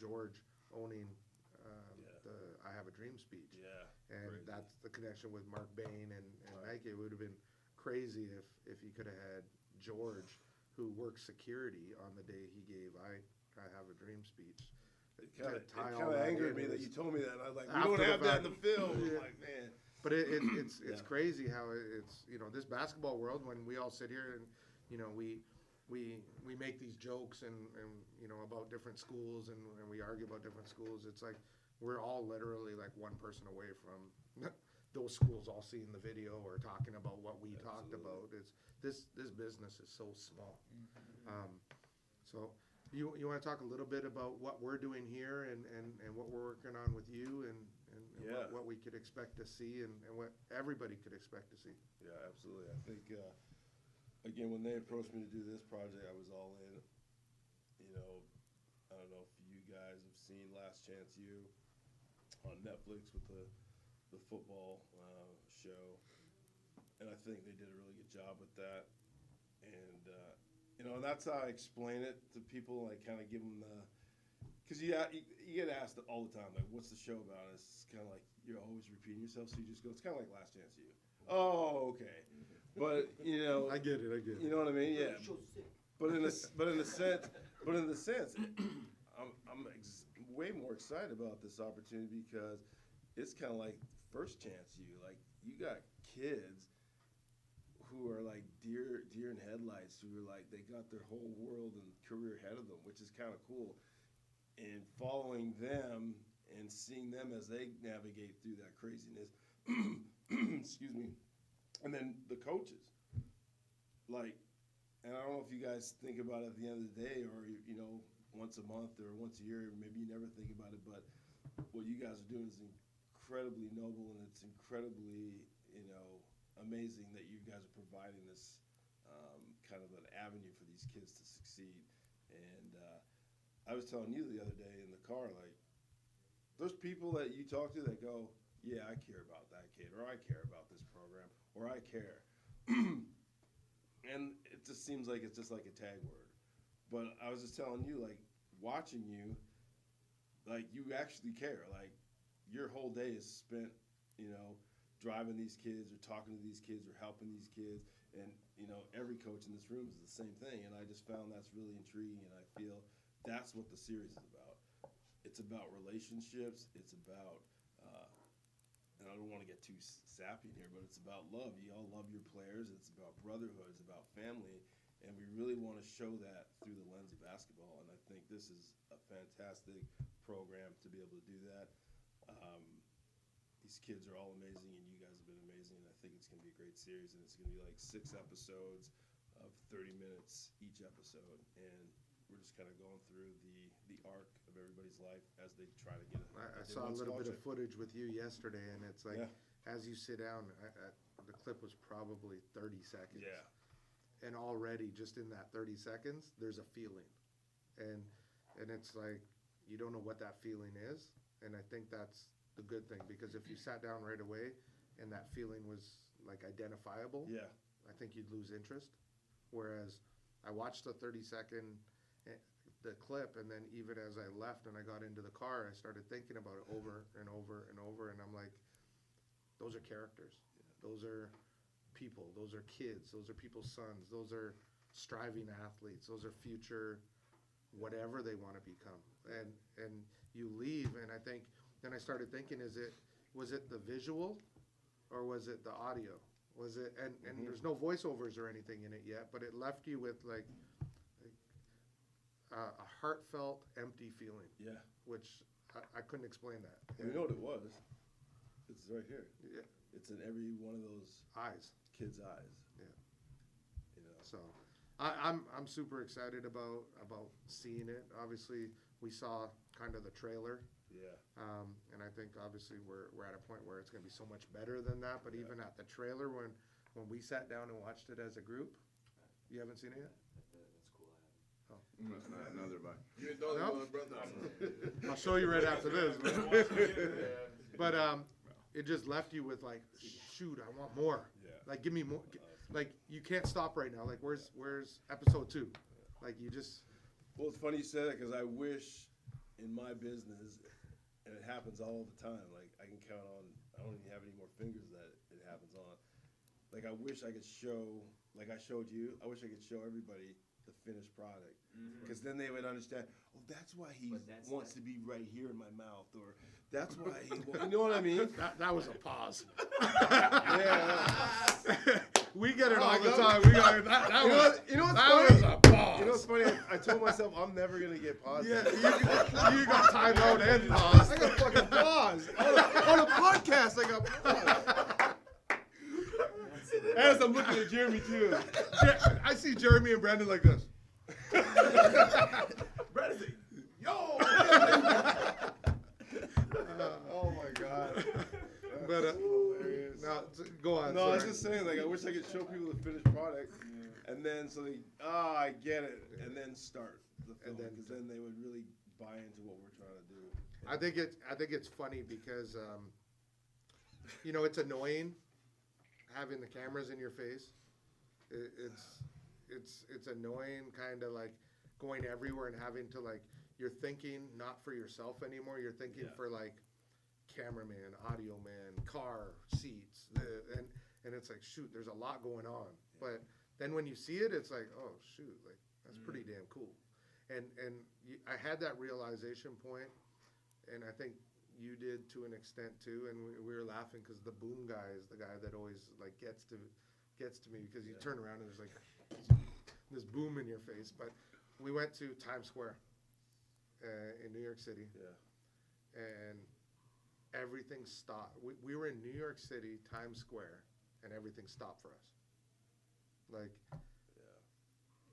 George owning the I Have a Dream speech. Yeah. And crazy. that's the connection with Mark Bain and Nike. It would have been crazy if you could have had George, who worked security, on the day he gave I Have a Dream speech. It kind tie of all that angered in me that was- you told me that. I was like, we After don't the have that in fact. the film. Yeah. I'm like, man. But it's Yeah. crazy how it's, you know, this basketball world, when we all sit here and, you know, we make these jokes and you know, about different schools and we argue about different schools. It's like we're all literally like one person away from those schools all seeing the video or talking about what we talked about. It's this business is so small. So you want to talk a little bit about what we're doing here and what we're working on with you and Yeah. what we could expect to see and what everybody could expect to see. Yeah, absolutely. I think, again, when they approached me to do this project, I was all in. You know, I don't know if you guys have seen Last Chance U on Netflix with the football show, and I think they did a really good job with that. And you know, and that's how I explain it to people. Like, kind of give them the, because you get asked all the time, like, what's the show about? And it's kind of like you're always repeating yourself, so you just go, it's kind of like Last Chance U. Oh, okay. But you know, I get it. you know what I mean? Yeah. But in the sense, I'm way more excited about this opportunity because it's kind of like First Chance U. Like, you got kids who are like deer in headlights, who are like, they got their whole world and career ahead of them, which is kind of cool. And following them and seeing them as they navigate through that craziness, excuse me, and then the coaches, like, and I don't know if you guys think about it at the end of the day or, you know, once a month or once a year, maybe you never think about it, but what you guys are doing is incredibly noble, and it's incredibly, you know, amazing that you guys are providing this kind of an avenue for these kids to succeed. And I was telling you the other day in the car, like, there's people that you talk to that go, yeah, I care about that kid, or I care about this program, or I care. And it just seems like it's just like a tag word. But I was just telling you, like, watching you, like, you actually care. Like, your whole day is spent, you know, driving these kids or talking to these kids or helping these kids. And, you know, every coach in this room is the same thing. And I just found that's really intriguing. And I feel that's what the series is about. It's about relationships. It's about, and I don't want to to get too sappy in here, but it's about love. You all love your players. It's about brotherhood. It's about family. And we really want to show that through the lens of basketball. And I think this is a fantastic program to be able to do that. These kids are all amazing, and you guys have been amazing. And I think it's going to be a great series, and it's going to be like 6 episodes of 30 minutes each episode. And we're just kind of going through the arc of everybody's life as they try to get it. I saw a little bit of footage with you yesterday, and it's like, Yeah. as you sit down, the clip was probably 30 seconds. Yeah. And already, just in that 30 seconds, there's a feeling. And it's like, you don't know what that feeling is. And I think that's the good thing, because if you sat down right away and that feeling was like identifiable, Yeah. I think you'd lose interest. Whereas I watched the 30-second the clip, and then even as I left and I got into the car, I started thinking about it over and over and over, and I'm like, those are characters. Those are people. Those are kids. Those are people's sons. Those are striving athletes. Those are future whatever they want to become. And you leave, and I think then I started thinking, was it the visual or was it the audio? Was it and there's no voiceovers or anything in it yet, but it left you with like a heartfelt, empty feeling, Yeah. which I couldn't explain that. And you know what it was? It's right here. Yeah. It's in every one of those Eyes. kids' eyes. Yeah. You know. So I'm super excited about seeing it. Obviously, we saw kind of the trailer, Yeah. and I think obviously we're at a point where it's going to be so much better than that. But even at the trailer, when we sat down and watched it as a group, you haven't seen it yet? Another by. No? I'll show you right after this. But it just left you with like, shoot, I want more. Yeah. Like, give me more. Like, you can't stop right now. Like, where's episode 2? Like, you just. Well, it's funny you say that because I wish in my business, and it happens all the time, like I can count on, I don't even have any more fingers that it happens on. Like, I wish I could show, like I showed you, I wish I could show everybody the finished product. Because then they would understand, oh, that's why he wants to be right here in my mouth, or that's why he, you know what I mean? That was a pause. Yeah. We get it all the go. time. We got that You know was, what, you know what's that funny? was a pause. You know what's funny? I told myself I'm never gonna get paused. Yeah, you got time out and pause. I got fucking pause on a podcast. I got pause. As I'm looking at Jeremy too. I see Jeremy and Brandon like this. Brandon's like, yo. Oh my god. But Hilarious. no, go on. No, I was sorry. just saying, like, I wish I could show people the finished product, and then so they, I get it, and then start the film, And then- because then they would really buy into what we're trying to do. I think it's funny because it's annoying having the cameras in your face. It's annoying, kind of like going everywhere and having to like you're thinking not for yourself anymore. You're thinking Yeah. for like cameraman, audio man, car, seats, and it's like shoot, there's a lot going on. But then when you see it, it's like oh shoot, like that's pretty damn cool. And I had that realization point, and I think you did to an extent too. And we were laughing because the boom guy is the guy that always like gets to me because you turn around and there's like this boom in your face. But we went to Times Square in New York City, and everything stopped. We were in New York City, Times Square, and everything stopped for us. Like,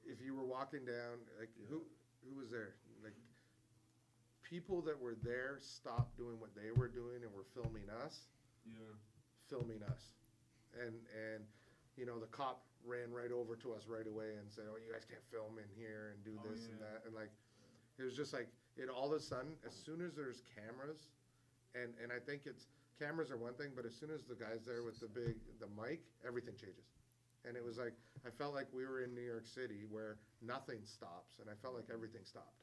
if you were walking down, like who was there? Like, people that were there stopped doing what they were doing and were filming us. And the cop ran right over to us right away and said, oh, you guys can't film in here and do this and that. And like, it was just like, it all of a sudden, as soon as there's cameras, and I think it's, cameras are one thing, but as soon as the guy's there with the mic, everything changes. And it was like, I felt like we were in New York City where nothing stops, and I felt like everything stopped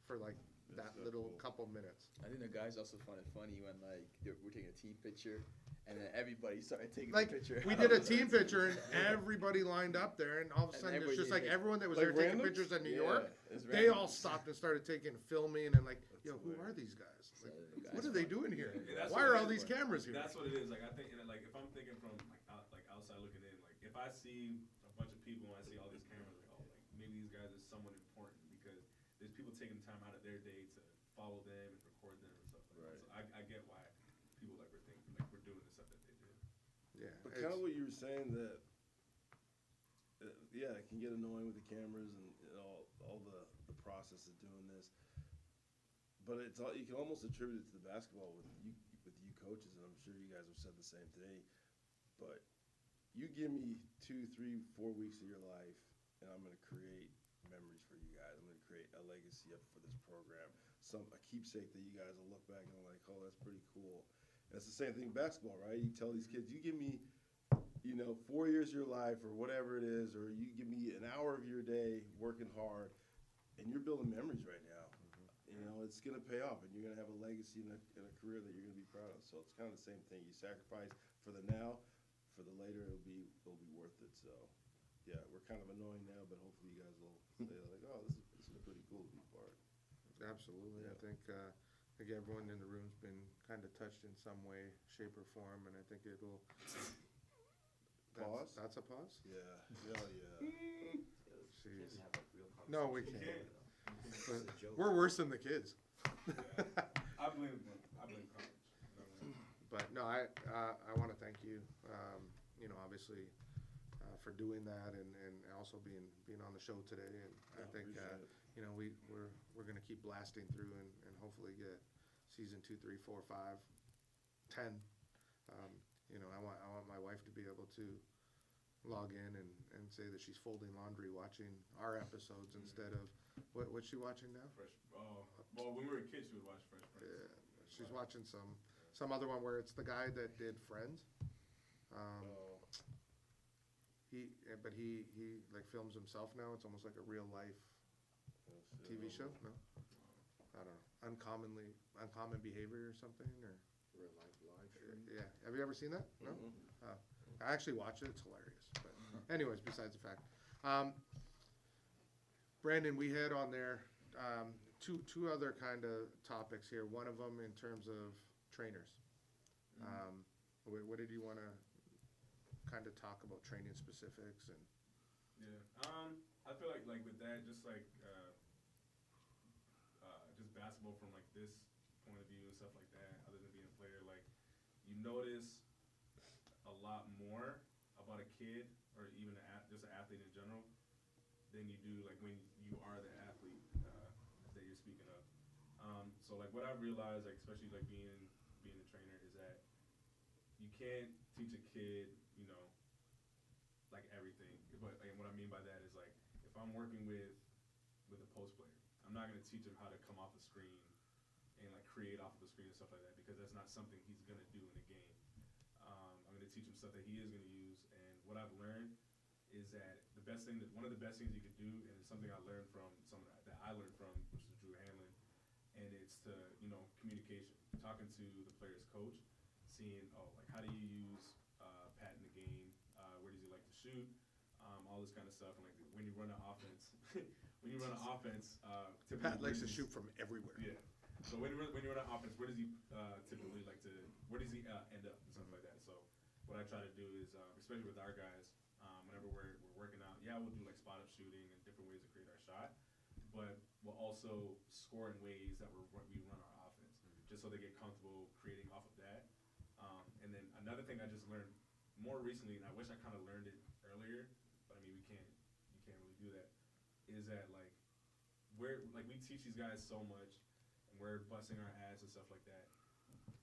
for like that little couple minutes. I think the guys also found it funny when like we're taking a team picture, and then everybody started taking Like, the picture. we did a team picture, and everybody lined up there, and all of a And sudden, it's everybody just like did. everyone that was Like there taking randoms? pictures in New Yeah, York, it's they all randoms. stopped and started taking, filming, and like, yo, who are these guys? So Like, the guys what are they fun. doing here? Yeah, that's Why what are it all is. these cameras here? That's what it is. Like I think, and like if I'm thinking from like outside looking in, like if I see a bunch of people and I see all these cameras, like oh, like maybe these guys are somewhat important because there's people taking time out of their day to follow them and record them and stuff like that. So I get why people like we're thinking like we're doing the stuff that they do. Yeah, But kind of what you were saying that, yeah, it can get annoying with the cameras and all the process of doing this. But it's all, you can almost attribute it to the basketball with you coaches, and I'm sure you guys have said the same today. But you give me 2, 3, 4 weeks of your life, and I'm going to create memories for you guys. I'm going to create a legacy up for this program, a keepsake that you guys will look back and be like, oh, that's pretty cool. And it's the same thing in basketball, right? You tell these kids, you give me, 4 years of your life or whatever it is, or you give me an hour of your day working hard, and you're building memories right now. It's going to pay off, and you're going to have a legacy and a career that you're going to be proud of. So it's kind of the same thing. You sacrifice for the now, for the later, it'll be worth it. So, yeah, we're kind of annoying now, but hopefully you guys will say like, oh, this is pretty cool to be part. Absolutely. Yeah. I think everyone in the room's been kind of touched in some way, shape, or form, and I think it'll. Pause? That's a pause? Yeah, hell yeah. Jeez. Can't have a real No, we conversation. can't. It's a joke. We're worse than the kids. I blame college. But no, I want to thank you, obviously, for doing that and also being on the show today. And I think, appreciate it. we're going to keep blasting through and hopefully get season 2, 3, 4, 5, 10. I want my wife to be able to log in and say that she's folding laundry watching our episodes instead of, what's she watching now? Fresh. Oh, well, when we were kids, we would watch Fresh Prince. Yeah, she's watching some other one where it's the guy that did Friends. He like films himself now. It's almost like a real life TV show. No, I don't know. Uncommon Behavior or something or. Real life live stream. Yeah. Have you ever seen that? No. I actually watched it. It's hilarious. But anyways, besides the fact, Brandon, we had on there two other kind of topics here. One of them in terms of trainers. What did you want to kind of talk about training specifics and? Yeah. I feel like with that, just like just basketball from like this point of view and stuff like that, other than being a player, like you notice a lot more about a kid or even just an athlete in general than you do like when you are the athlete that you're speaking of. So like what I've realized, like especially like being a trainer, is that you can't teach a kid, like everything. But and what I mean by that is like if I'm working with a post player, I'm not gonna teach him how to come off the screen and like create off of the screen and stuff like that because that's not something he's gonna do in the game. I'm gonna teach him stuff that he is gonna use, and what I've learned is that one of the best things you could do, and it's something I learned from someone that I learned from, which is Drew Hanlon, and it's to communication, talking to the player's coach, seeing like how do you use Pat in the game, where does he like to shoot, all this kind of stuff, and like when you run an offense, typically Pat likes to shoot from everywhere. Yeah. So when you run an offense, where does he typically like to? Where does he end up and something like that? So what I try to do is, especially with our guys, whenever we're working out, we'll do like spot up shooting and different ways to create our shot, but we'll also score in ways that we run our offense, just so they get comfortable creating off of that. And then another thing I just learned more recently, and I wish I kind of learned it earlier, but I mean you can't really do that, is that like we teach these guys so much, and we're busting our ass and stuff like that,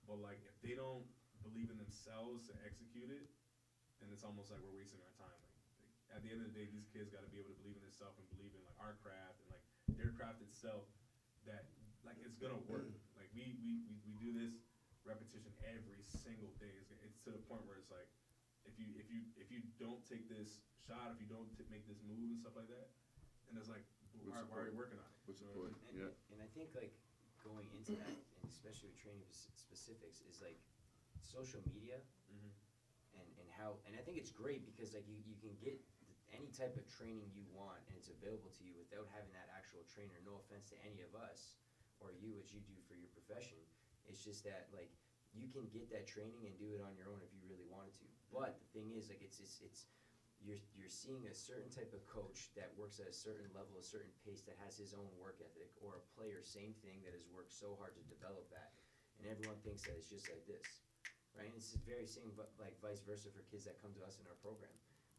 but like if they don't believe in themselves to execute it, then it's almost like we're wasting our time. Like at the end of the day, these kids got to be able to believe in themselves and believe in like our craft and like their craft itself, that like it's gonna work. Like we do this repetition every single day. It's to the point where it's like if you don't take this shot, if you don't make this move and stuff like that, and it's like why are you working on it? What's the You know what I point? mean? Yeah. And I think like going into that, and especially with training specifics, is like social media and how, and I think it's great because like you can get any type of training you want and it's available to you without having that actual trainer. No offense to any of us or you as you do for your profession. It's just that like you can get that training and do it on your own if you really wanted to. But the thing is like it's you're seeing a certain type of coach that works at a certain level, a certain pace, that has his own work ethic, or a player, same thing, that has worked so hard to develop that. And everyone thinks that it's just like this, right? And it's the very same, but like vice versa for kids that come to us in our program.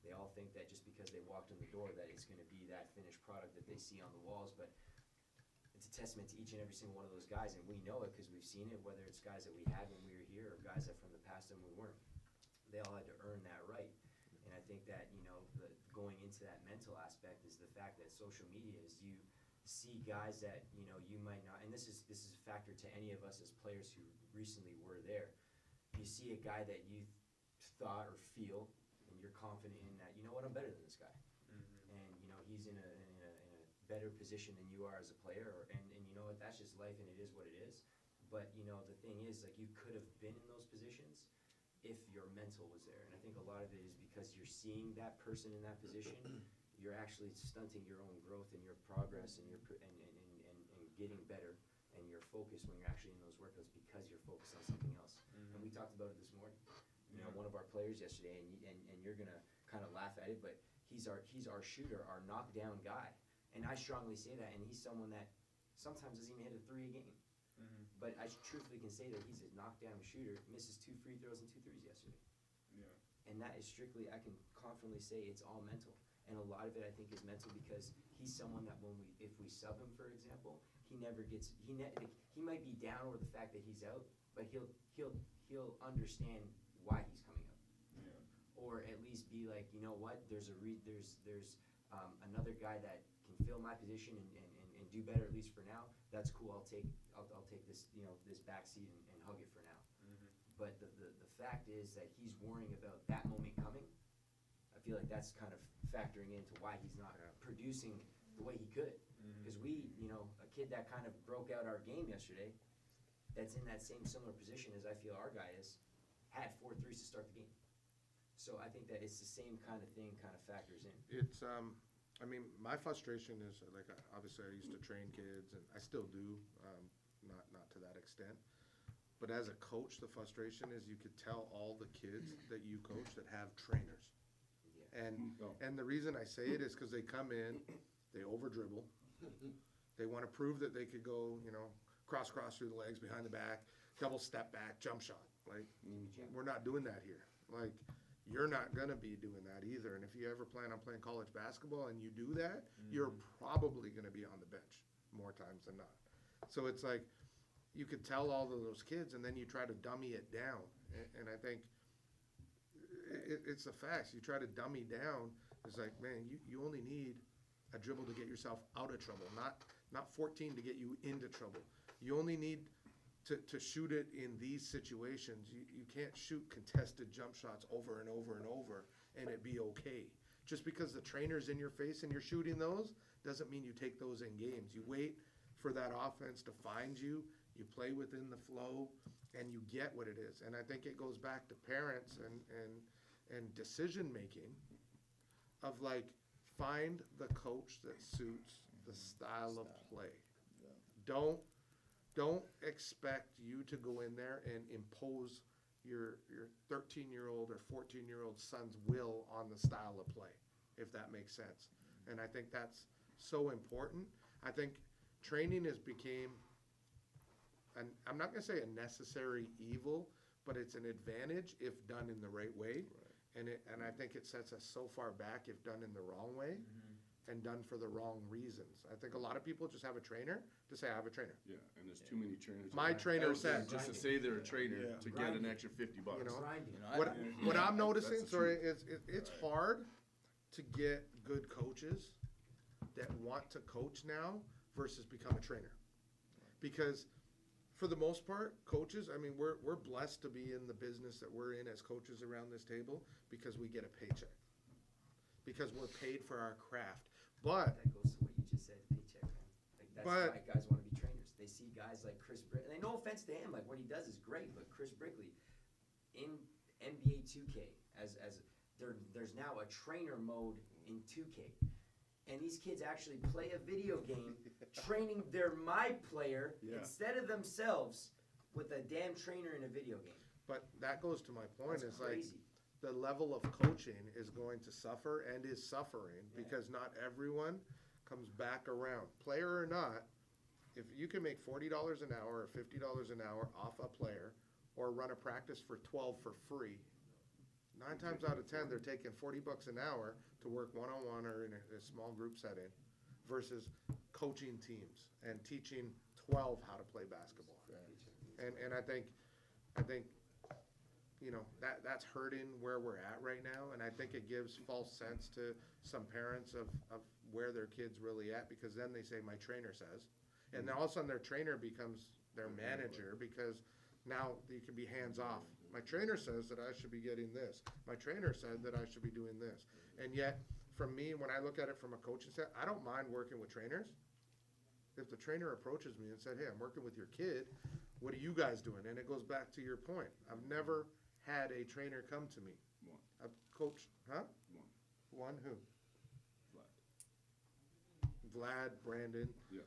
They all think that just because they walked in the door that it's going to be that finished product that they see on the walls, but it's a testament to each and every single one of those guys, and we know it because we've seen it, whether it's guys that we had when we were here or guys that from the past when we weren't. They all had to earn that right. And I think that, you know, going into that mental aspect is the fact that social media is you see guys that, you know, you might not, and this is a factor to any of us as players who recently were there. You see a guy that you thought or feel, and you're confident in that, you know what, I'm better than this guy. And, you know, he's in a better position than you are as a player, and you know what, that's just life and it is what it is. But, you know, the thing is, like, you could have been in those positions if your mental was there. And I think a lot of it is because you're seeing that person in that position, you're actually stunting your own growth and your progress and your and getting better and your focus when you're actually in those workouts because you're focused on something else. And we talked about it this morning. You know, one of our players yesterday, and you're gonna kind of laugh at it, but he's our shooter, our knockdown guy. And I strongly say that, and he's someone that sometimes doesn't even hit a 3 a game. But I truthfully can say that he's a knockdown shooter, misses 2 free throws and 2 threes yesterday. Yeah. And that is strictly, I can confidently say it's all mental. And a lot of it I think is mental because he's someone that if we sub him, for example, he never gets, he might be down over the fact that he's out, but he'll understand why he's coming out. Yeah. Or at least be like, you know what, there's another guy that can fill my position and do better, at least for now. That's cool. I'll take this, you know, this backseat and hug it for now. But the fact is that he's worrying about that moment coming. I feel like that's kind of factoring into why he's not producing the way he could. Because you know, a kid that kind of broke out our game yesterday, that's in that same similar position as I feel our guy is, had 4 threes to start the game. So I think that it's the same kind of thing kind of factors in. It's, I mean, my frustration is, like, obviously I used to train kids, and I still do, not to that extent. But as a coach, the frustration is you could tell all the kids that you coach that have trainers. Yeah. And the reason I say it is because they come in, they over dribble, they want to prove that they could go, you know, cross through the legs, behind the back, double step back, jump shot. Like, we're not doing that here. Like, you're not going to be doing that either. And if you ever plan on playing college basketball and you do that, you're probably going to be on the bench more times than not. So it's like, you could tell all of those kids, and then you try to dummy it down. And I think it's the facts. You try to dummy down. It's like, man, you only need a dribble to get yourself out of trouble, not 14 to get you into trouble. You only need to shoot it in these situations. You can't shoot contested jump shots over and over and over and it be okay. Just because the trainer's in your face and you're shooting those doesn't mean you take those in games. You wait for that offense to find you, you play within the flow, and you get what it is. And I think it goes back to parents and decision making of, like, find the coach that suits the style of play. Don't expect you to go in there and impose your 13-year-old or 14-year-old son's will on the style of play, if that makes sense. And I think that's so important. I think training has became, I'm not going to say a necessary evil, but it's an advantage if done in the right way. And I think it sets us so far back if done in the wrong way and done for the wrong reasons. I think a lot of people just have a trainer to say, I have a trainer. Yeah, and there's too many trainers. My trainer out there said. just to say they're a trainer Yeah. to get an extra $50. You know, Grinding. what I'm noticing, That's the sorry, truth. is it's hard to get good coaches that want to coach now versus become a trainer. Because for the most part, coaches, I mean, we're blessed to be in the business that we're in as coaches around this table because we get a paycheck. Because we're paid for our craft. But That goes to what you just said, paycheck, man. Like, that's why guys want to be trainers. They see guys like Chris Brickley, and no offense to him, like, what he does is great, but Chris Brickley, 2K there's now a trainer mode in 2K. And these kids actually play a video game training their my player instead of themselves with a damn trainer in a video game. But that goes to my point. That's Is like crazy. the level of coaching is going to suffer and is suffering because not everyone comes back around. Player or not, if you can make $40 an hour or $50 an hour off a player or run a practice for 12 for free, 9 times out of 10 they're taking $40 an hour to work one-on-one or in a small group setting versus coaching teams and teaching 12 how to play basketball. And I think you know, that's hurting where we're at right now, and I think it gives false sense to some parents of where their kid's really at, because then they say, my trainer says, and then all of a sudden their trainer becomes their manager, because now you can be hands off. My trainer says that I should be getting this. My trainer said that I should be doing this. And yet, from me, when I look at it from a coaching set, I don't mind working with trainers. If the trainer approaches me and said, hey, I'm working with your kid, what are you guys doing? And it goes back to your point. I've never had a trainer come to me. One. I've coached, huh? One. One who? Vlad. Vlad, Brandon, Yeah.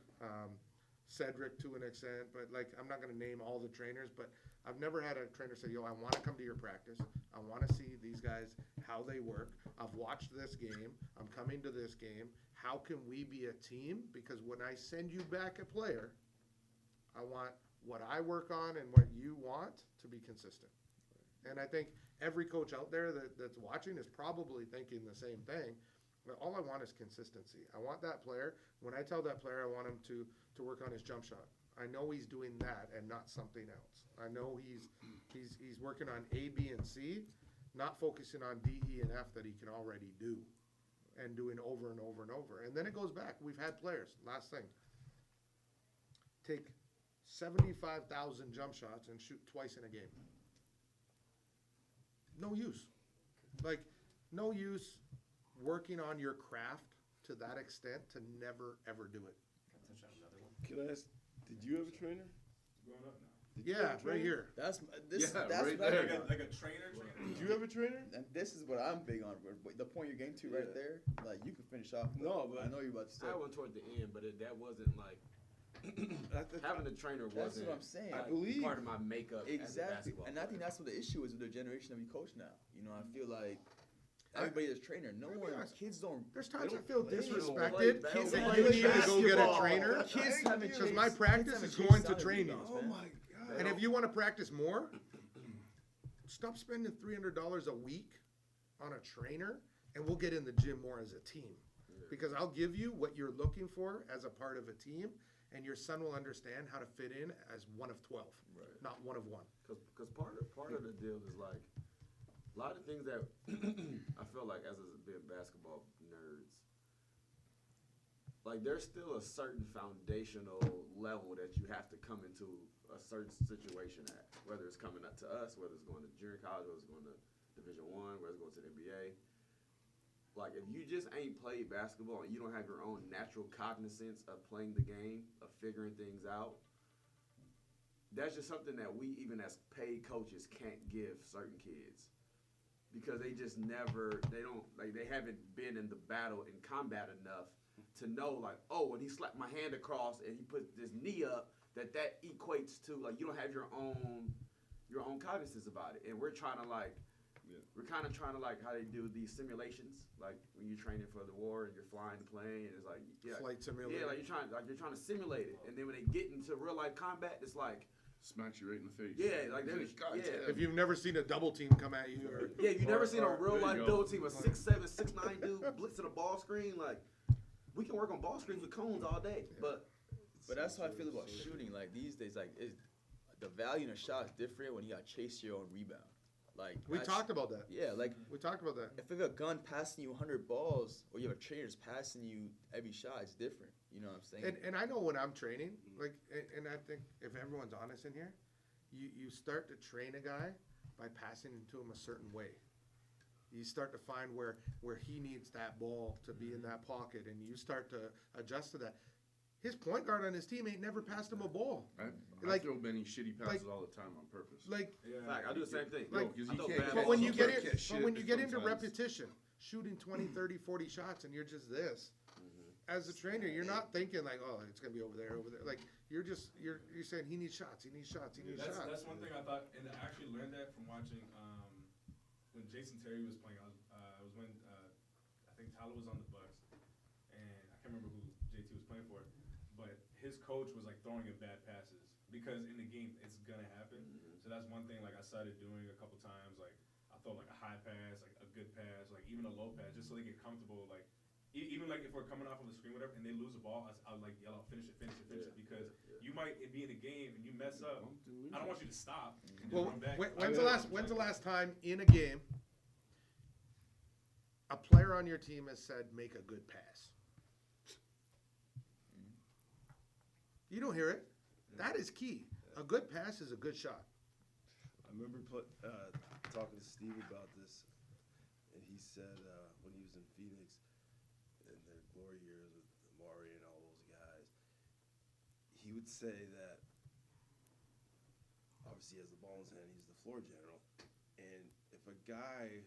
Cedric to an extent, but like, I'm not gonna name all the trainers, but I've never had a trainer say, yo, I wanna come to your practice. I wanna see these guys, how they work. I've watched this game. I'm coming to this game. How can we be a team? Because when I send you back a player, I want what I work on and what you want to be consistent. And I think every coach out there that's watching is probably thinking the same thing. But all I want is consistency. I want that player, when I tell that player I want him to work on his jump shot, I know he's doing that and not something else. I know he's working on A, B, and C, not focusing on D, E, and F that he can already do and doing over and over and over. And then it goes back. We've had players, last thing, take 75,000 jump shots and shoot twice in a game. No use. Like, no use working on your craft to that extent to never, ever do it. Can I touch on another one? Can I ask, did you have a trainer? Growing up now. Did you Yeah, have a right trainer? here. That's right what I there. think. Like a trainer. Did you have a trainer? And this is what I'm big on. The point you're getting to right Yeah. there, like you can finish off. No, but I know you're about to say. I went toward the end, but that wasn't like having a trainer That's wasn't what I'm saying. like, I believe- part of my makeup as a Exactly, basketball and I think player. that's what the issue is with the generation that we coach now. You know, I feel like everybody is trainer. No Let me one, ask- kids don't. There's they times I don't feel play anymore. disrespected. Like, Kids they that don't you play need to go get a basketball. trainer. Kids haven't Because chased- my kids practice haven't is chased going to salary training. rebounds, Oh man. my God. And if you want to practice more, stop spending $300 a week on a trainer, and we'll get in the gym more as a team. Because I'll give you what you're looking for as a part of a team, and your son will understand how to fit in as one of 12, Right. not one of one. Because part of the deal is like a lot of things that I feel like as being basketball nerds, like there's still a certain foundational level that you have to come into a certain situation at, whether it's coming up to us, whether it's going to junior college, whether it's going to Division I, whether it's going to the NBA. Like, if you just ain't played basketball and you don't have your own natural cognizance of playing the game, of figuring things out, that's just something that we, even as paid coaches, can't give certain kids. Because they just never, they haven't been in the battle, in combat enough to know, like, oh, when he slapped my hand across and he put this knee up, that equates to, like, you don't have your own cognizance about it. And we're trying to, like, we're kind of trying to, like, how they do these simulations, like when you're training for the war and you're flying the plane, and it's like, Flight simulator. yeah, like you're trying to simulate it, and then when they get into real life combat, it's like, Smack you right in the face. yeah, like there's, God yeah, If you've never seen a double team come at you, or yeah, you've never seen a real there life you double go. team, a 6'7", 6'9" dude blitzing a ball screen, like, we can work on ball screens with cones all day, but But that's how I feel about shooting. Like these days, like the value in a shot is different when you got to chase your own rebound. Like we that's- talked about that. Yeah, like We talked about that. if you have a gun passing you 100 balls, or you have a trainer that's passing you every shot, it's different. You know what I'm saying? And I know when I'm training, like, and I think if everyone's honest in here, you start to train a guy by passing it to him a certain way. You start to find where he needs that ball to be in that pocket, and you start to adjust to that. his point guard on his team ain't never passed him a ball. I Like- throw many shitty passes like- all the time on purpose. Like, Yeah, Fact, I do the same thing. Like- because I he throw can't bad catch- but when balls you he get can't in, catch but shit when you get into sometimes. repetition, shooting 20, 30, 40 shots, and you're just this. Mm-hmm. As a trainer, you're not thinking like, oh, it's gonna be over there. Like you're saying he needs shots, he needs shots, he needs That's shots. one thing I thought, and I actually learned that from watching when Jason Terry was playing. It was when I think Tyler was on the Bucks, and I can't remember who JT was playing for, but his coach was like throwing him bad passes because in the game it's gonna happen. So that's one thing like I started doing a couple times. Like I throw like a high pass, like a good pass, like even a low pass, just so they get comfortable. Like even like if we're coming off of the screen, whatever, and they lose the ball, I'll like yell out, finish it, because you might be in a game and you mess up. I don't want you to stop. And just Well, run back. when's the last time in a game a player on your team has said make a good pass? You don't hear it. That is key. A good pass is a good shot. I remember talking to Steve about this, and he said when he was in Phoenix in their glory years with Amari and all those guys, he would say that obviously he has the ball in his hand, he's the floor general, and if a guy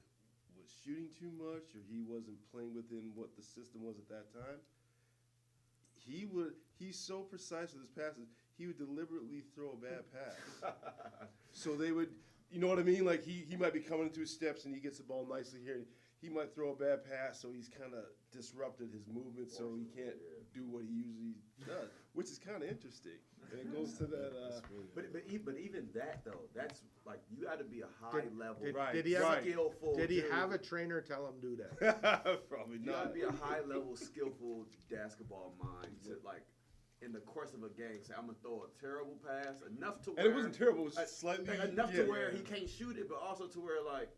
was shooting too much or he wasn't playing within what the system was at that time, he's so precise with his passes, he would deliberately throw a bad pass. So they would, you know what I mean? Like he might be coming into his steps and he gets the ball nicely here. He might throw a bad pass, so he's kind of disrupted his movement, so he can't do what he usually does, which is kind of interesting. And it goes to that. But even that though, that's like you got to be a high level, Did he have skillful. Did he dude. have a trainer tell him do that? Probably You got not. to be a high level, skillful basketball mind to like. In the course of a game, say I'm gonna throw a terrible pass enough to where And it wasn't terrible. It was slightly enough to where he can't shoot it, but also to where like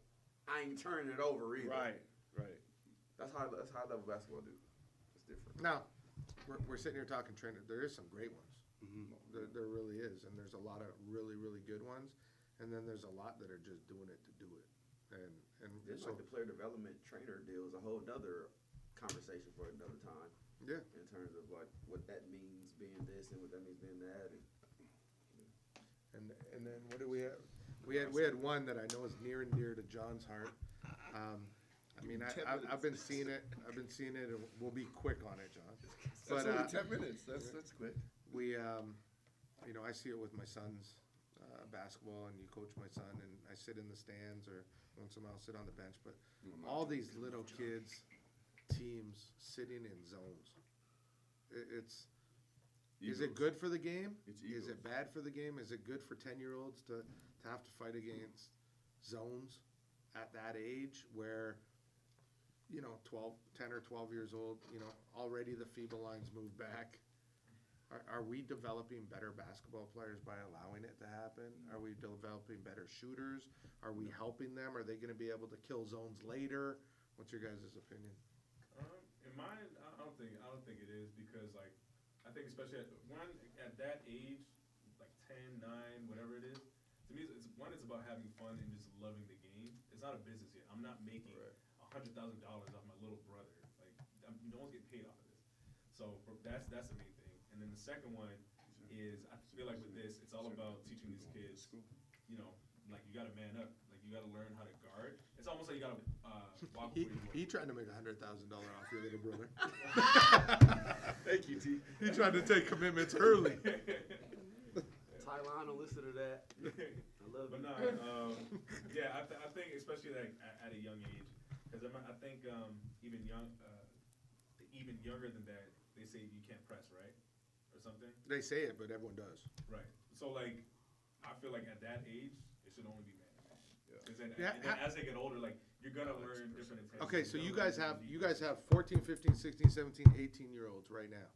I ain't turning it over either. Right. That's high level basketball, dude. It's different. Now, we're sitting here talking trainer. There is some great ones. Mm-hmm. There really is, and there's a lot of really, really good ones, and then there's a lot that are just doing it to do it. And It's so like the player development trainer deal is a whole nother conversation for another time. yeah. In terms of like what that means being this and what that means being that. And then what do we have? We had one that I know is near and dear to John's heart. I mean, I've been seeing it. And we'll be quick on it, John. That's But, only 10 minutes. That's quick. We, I see it with my son's basketball, and you coach my son, and I sit in the stands, or once in a while I'll sit on the bench. But all these little kids, teams sitting in zones. Is it good for the game? It's Is egos. it bad for the game? Is it good for 10-year-olds to have to fight against zones at that age where, 10 or 12 years old, already the FIBA lines move back? Are we developing better basketball players by allowing it to happen? Are we developing better shooters? Are we helping them? Are they going to be able to kill zones later? What's your guys' opinion? In mine, I don't think it is because like I think especially at that age, like 10, 9, whatever it is. To me, it's about having fun and just loving the game. It's not a business yet. I'm not making $100,000 off my little brother. Like no one's getting paid off of this. So that's the main thing. And then the second one is I feel like with this, it's all about teaching these kids. Like you got to man up. Like you got to learn how to guard. It's almost like you got to walk before you He trying to make $100,000 off your little brother. Thank you, T. He tried to take commitments early. Tyline will listen to that. I love But it. no, I think especially like at a young age, because I think even younger than that, they say you can't press, right, or something. They say it, but everyone does. Right. So like, I feel like at that age, it should only be man. And Yeah, then as they get older, like you're gonna learn different intentions. Okay, so you You're guys gonna have learn 14, 15, 16, 17, 18-year-olds right now.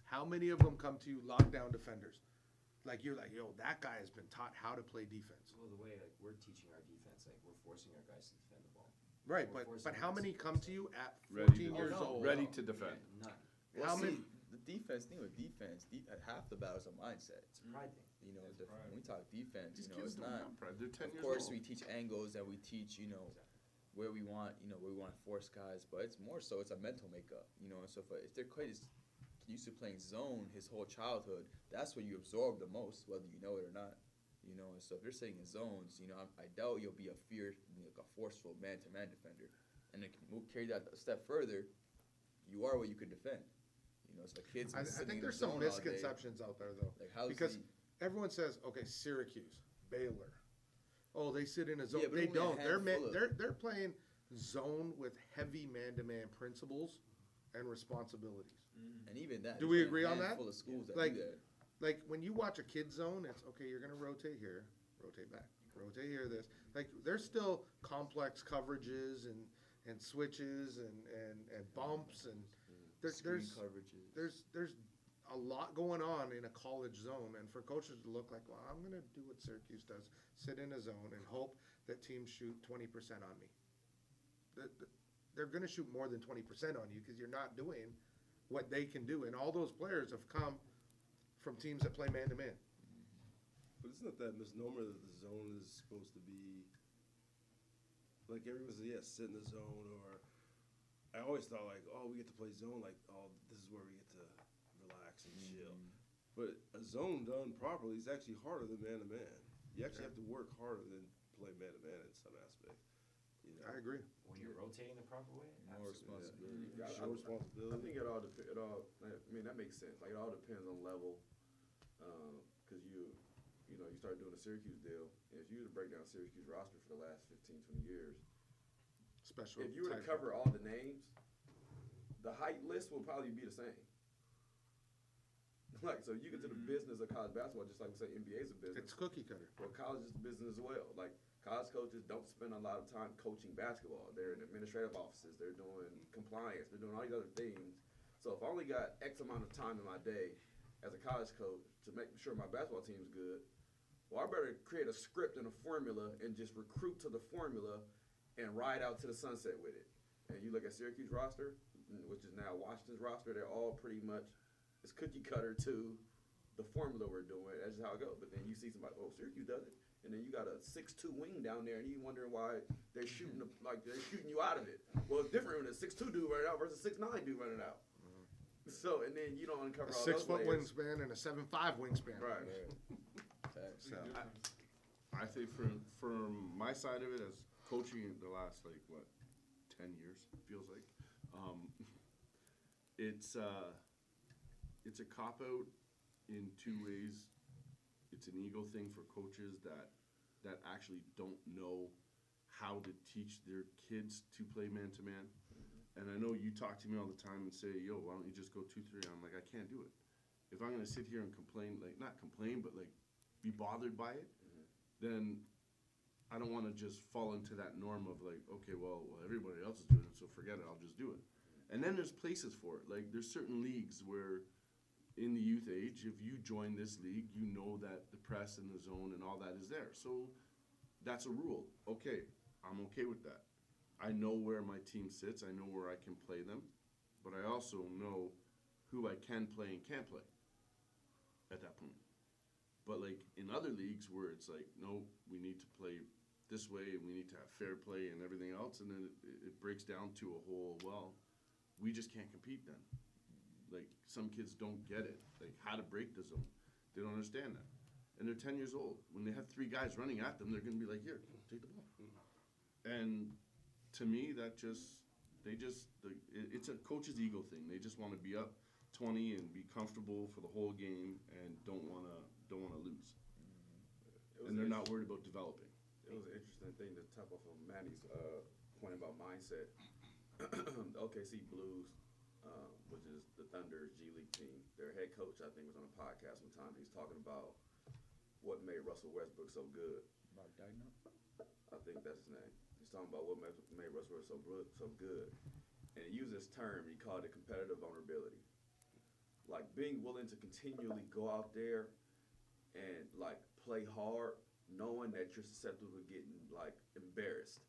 How many of them come to you lockdown defenders? Like you're like, yo, that guy has been taught how to play defense. Well, the way like we're teaching our defense, like we're forcing our guys to defend the ball. Right, We're but forcing how guys many to come to defend. you at Ready 14 to years defend. old? Ready to defend. None. Well, How see, many- the defense thing with defense, half the battle is a mindset. It's a pride thing. It's pride. When we talk defense, These it's kids don't not. have pride. They're 10 Of years course, old. we teach angles and we teach, where we want, where we want to force guys. But it's more so, it's a mental makeup, So if their used to playing zone his whole childhood, that's where you absorb the most, whether you know it or not. You know, and so if you're sitting in zones, you know, I doubt you'll be a forceful man-to-man defender. And it can carry that a step further. You are what you could defend. You know, so the kids. I think there's some misconceptions out there though, Like how's because everyone says, okay, Syracuse, Baylor, oh, they sit in a zone. Yeah, but they only a don't. handful of- They're playing zone with heavy man-to-man principles and responsibilities. and even that. Do there's we only a agree on that? handful of schools that Like- do that. Like when you watch a kid zone, it's okay. You're gonna rotate here, rotate back, rotate here. This like there's still complex coverages and switches and bumps and there's Screen there's coverages. there's a lot going on in a college zone, and for coaches to look like, well, I'm gonna do what Syracuse does, sit in a zone and hope that teams shoot 20% on me. They're gonna shoot more than 20% on you because you're not doing what they can do, and all those players have come from teams that play man to man. But isn't it that misnomer that the zone is supposed to be like everyone says, yeah, sit in the zone, or I always thought like, oh, we get to play zone, like, oh, this is where we get to relax and chill. But a zone done properly is actually harder than man to man. You actually have to work harder than play man to man in some aspect. You know, I agree. When you're rotating the proper way, More absolutely. responsibility. Yeah, show I responsibility. think it all depends. I mean, that makes sense. Like it all depends on level, because you know, you start doing a Syracuse deal, and if you were to break down Syracuse roster for the last 15, 20 years, Special. if you were to type cover of- all the names, the height list will probably be the same. Like, so you get to the business of college basketball, just like we say NBA is a business. It's cookie cutter. Well, college is a business as well. Like, college coaches don't spend a lot of time coaching basketball. They're in administrative offices. They're doing compliance. They're doing all these other things. So if I only got X amount of time in my day as a college coach to make sure my basketball team's good, well, I better create a script and a formula and just recruit to the formula and ride out to the sunset with it. And you look at Syracuse roster, which is now Washington's roster, they're all pretty much, it's cookie cutter to the formula we're doing. That's just how it goes. But then you see somebody, oh, Syracuse does it. And then you got a 6'2" wing down there, and you wondering why they're shooting they're shooting you out of it. Well, it's different when a 6'2" dude running out versus a 6'9" dude running out. So, and then you don't uncover A all 6 those foot layers. wingspan and a 7'5" wingspan. Right. Facts. So, I think from my side of it, as coaching the last 10 years, it feels like, it's a cop out in two ways. It's an ego thing for coaches that actually don't know how to teach their kids to play man to man. And I know you talk to me all the time and say, yo, why don't you just go 2-3? I'm like, I can't do it. If I'm gonna sit here and complain, not complain, but be bothered by it, then I don't wanna just fall into that norm of okay, well, everybody else is doing it, so forget it, I'll just do it. And then there's places for it. There's certain leagues where in the youth age, if you join this league, you know that the press and the zone and all that is there. So that's a rule. Okay, I'm okay with that. I know where my team sits. I know where I can play them. But I also know who I can play and can't play at that point. But in other leagues where it's no, we need to play this way and we need to have fair play and everything else, and then it breaks down to a whole, well, we just can't compete then. Some kids don't get it, how to break the zone. They don't understand that. And they're 10 years old. When they have 3 guys running at them, they're going to be like, here, take the ball. And to me, it's a coach's ego thing. They just want to be up 20 and be comfortable for the whole game and don't want to lose. And they're not worried about developing. It was an interesting thing to top off on Manny's point about mindset. OKC Blues, which is the Thunder's G League team, their head coach, I think, was on a podcast one time. He was talking about what made Russell Westbrook so good. Mark Dagno? I think that's his name. He's talking about what made Russell Westbrook so good. And he used this term, he called it competitive vulnerability. Being willing to continually go out there and play hard, knowing that you're susceptible to getting embarrassed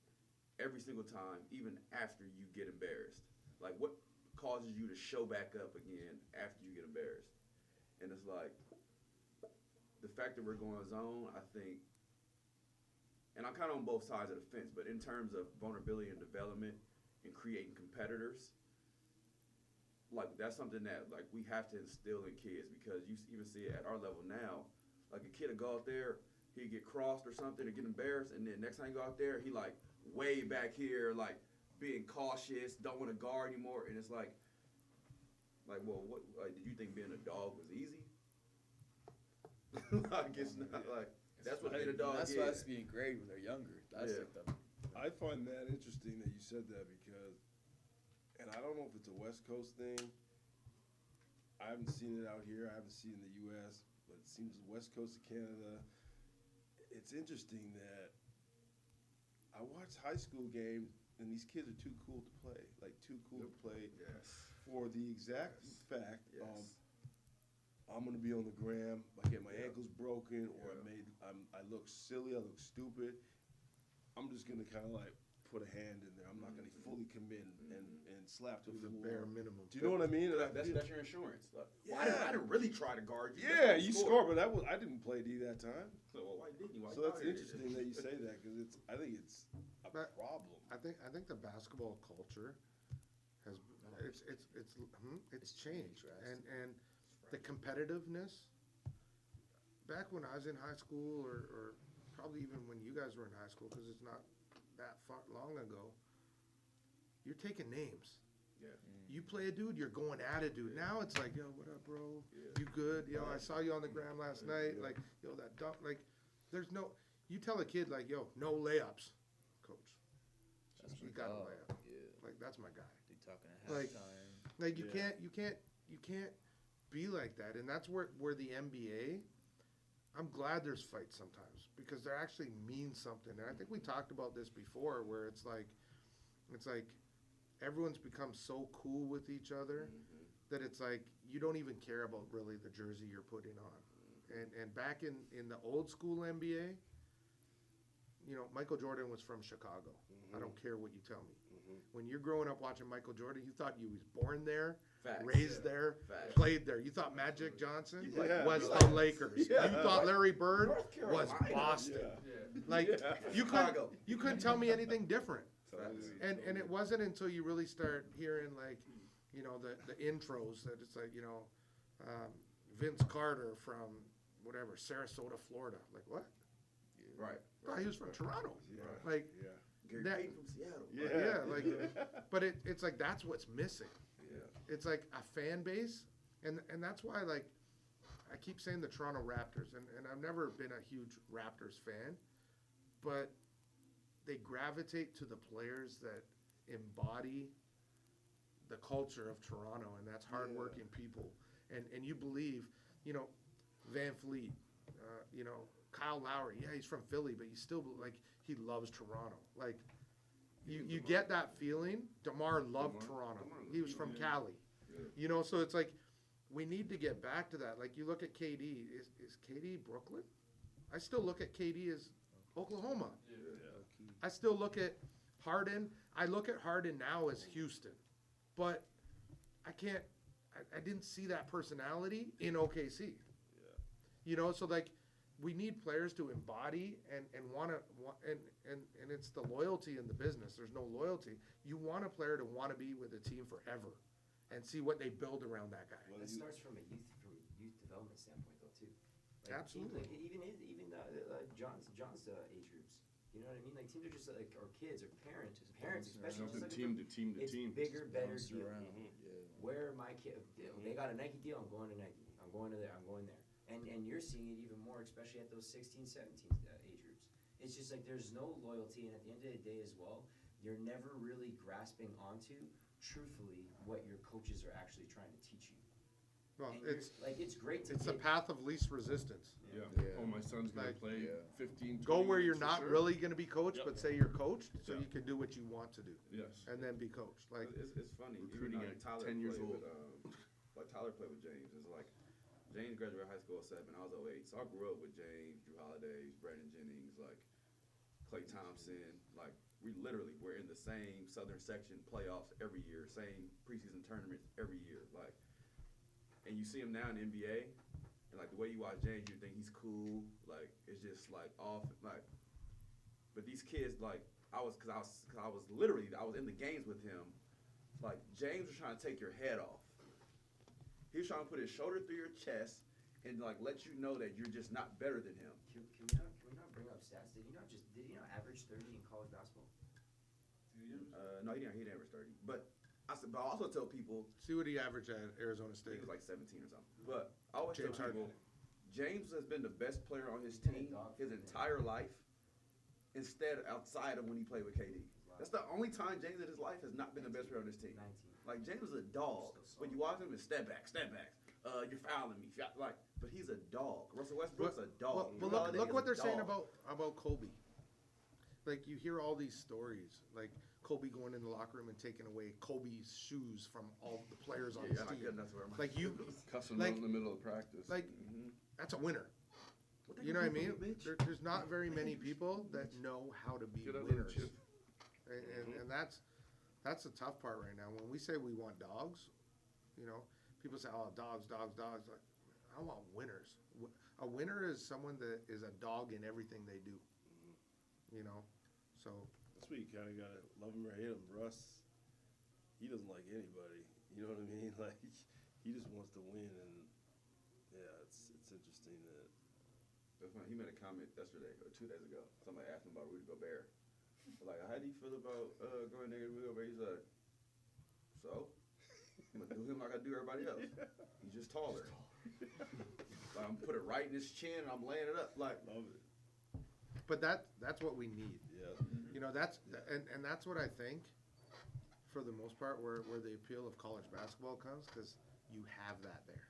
every single time, even after you get embarrassed. What causes you to show back up again after you get embarrassed? And it's the fact that we're going zone, I think, and I'm kind of on both sides of the fence, but in terms of vulnerability and development and creating competitors, like that's something that like we have to instill in kids because you even see it at our level now. Like a kid will go out there, he'd get crossed or something or get embarrassed, and then next time you go out there, he like way back here, like being cautious, don't want to guard anymore, and it's like, well, what? Like, did you think being a dog was easy? Like it's not like that's what being a dog That's is. why it's being great when they're younger. That's like the. I find that interesting that you said that because, and I don't know if it's a West Coast thing. I haven't seen it out here. I haven't seen it in the U.S., but it seems the West Coast of Canada. It's interesting that I watch high school games and these kids are too cool to play. Like too cool to play Yes. for the exact Yes. fact Yes. I'm gonna be on the gram. I get my Yeah. ankles broken, or Yeah. I look silly. I look stupid. I'm just gonna kind of like put a hand in there. I'm not gonna fully commit and slap the Do the floor. bare minimum. Do you know what I mean? And I That's feel- your insurance. Like, Yeah. I didn't really try to guard you. That's yeah, why you scored. scored, but I didn't play D that time. So well, why didn't you? Why So you that's out here? interesting that you say that because I think it's a But- problem. I think the basketball culture has it's changed, and the competitiveness. Back when I was in high school, or probably even when you guys were in high school, because it's not that far long ago. You're taking names. Yeah. You play a dude, you're going at a dude. Now it's like, yo, what up, bro? Yeah. You good? Yo, I saw you on the gram last night. Yeah. Like, yo, that dunk. Like, there's no. You tell a kid like, yo, no layups, coach. That's You my got a dog. layup. Yeah. Like, that's my guy. They talking at Like- halftime. Like you Yeah. can't be like that, and that's where the NBA. I'm glad there's fights sometimes because they actually mean something, and I think we talked about this before, where it's like everyone's become so cool with each other that it's like you don't even care about really the jersey you're putting on, and back in the old school NBA, you know, Michael Jordan was from Chicago. I don't care what you tell me. When you're growing up watching Michael Jordan, you thought you was born there, Facts. raised there, Facts. played there. You thought Magic Johnson Yeah. was Yeah. the Lakers. Yeah. You thought Larry Bird North was Carolina. Boston. Yeah. Yeah. Like Yeah. Chicago. you couldn't tell me anything different. Totally. And it wasn't until you really start hearing like, you know, the intros that it's like, you know, Vince Carter from whatever, Sarasota, Florida. Like what? Right. Oh, he was from Toronto. Yeah. Like Yeah. Gary That- Payton from Seattle. yeah, like but it's like that's what's missing. Yeah. It's like a fan base, and that's why like I keep saying the Toronto Raptors, and I've never been a huge Raptors fan, but they gravitate to the players that embody the culture of Toronto, and that's hardworking people, and you believe, you know, Van Fleet, you know, Kyle Lowry, yeah, he's from Philly, but he's still like he loves Toronto, like. You get that feeling. DeMar loved Toronto. He was from Cali. Yeah. You know, so it's like we need to get back to that. Like you look at KD. Is KD Brooklyn? I still look at KD as Oklahoma. I still look at Harden. I look at Harden now as Houston. But I can't I didn't see that personality in OKC. You know, so like we need players to embody and and it's the loyalty in the business. There's no loyalty. You want a player to want to be with a team forever and see what they build around that guy. That starts from a youth development standpoint though too. Like Absolutely. Teams, like even John's age groups. You know what I mean? Like teams are just like or kids or parents especially. Something Just team to team to it's team. bigger, better Bounce deal. around. Yeah. Where are my kids? They got a Nike deal. I'm going to Nike. I'm going to there. I'm going there. And you're seeing it even more, especially at those 16, 17 age groups. It's just like there's no loyalty, and at the end of the day as well, you're never really grasping onto, truthfully, what your coaches are actually trying to teach you. Well, And it's it's great to the get- path of least resistance. Yeah. Yeah. Oh, my son's gonna Like- play Yeah. 15, 20 Go where you're minutes not for sure. really going to be coached, Yep. but say you're coached, so Yeah. you can do what you want to do, Yes. and then be coached. Like It's funny. Recruiting Even, at Tyler 10 years played old. With, like Tyler played with James. It's like James graduated high school at 7. I was 08. So I grew up with James, Drew Holiday, Brandon Jennings, like Klay Thompson. Like we literally were in the same Southern Section playoffs every year, same preseason tournaments every year. Like, and you see him now in the NBA, and like the way you watch James, you think he's cool. Like it's just like off. Like, but these kids, like I was in the games with him. Like James was trying to take your head off. He was trying to put his shoulder through your chest and like let you know that you're just not better than him. Can we not bring up stats? Did he not average 30 in college basketball? No, he didn't average 30. But I also tell people See what he averaged at Arizona he State. was like 17 or something. But I always James tell people Harden. James has been the best player on his He's been a team dog his for him. entire life, instead outside of when he played with KD. That's the only time James in his life has not been the best player on his team. 19. Like James is a dog. When you watch him, it's step back. You're fouling me. But he's a dog. Russell Westbrook's a dog. But look what they're saying about Kobe. Like you hear all these stories, like Kobe going in the locker room and taking away Kobe's shoes from all the players on his I'm not team. good enough to wear my Like you, Cussing like- out in the middle of practice. like that's a winner. What they You know what I gonna mean? do for you, bitch? There's not very many people that know how to be Get out of the winners, chip. and that's the tough part right now. When we say we want dogs, you know, people say, "Oh, dogs." Like, I want winners. A winner is someone that is a dog in everything they do. You know, so That's where you kind of gotta love him or hate him. Russ, he doesn't like anybody. You know what I mean? Like he just wants to win, and yeah, it's interesting that. That's funny. He made a comment yesterday or 2 days ago. Somebody asked him about Rudy Gobert. Like, how do you feel about going there with Rudy Gobert? He's like, so? I'm gonna do him like I do everybody else. He's just taller. Like, I'm gonna put it right in his chin and I'm laying it up. Like, Love it. but that's what we need. Yeah. You know, that's what I think, for the most part, where the appeal of college basketball comes, because you have that there.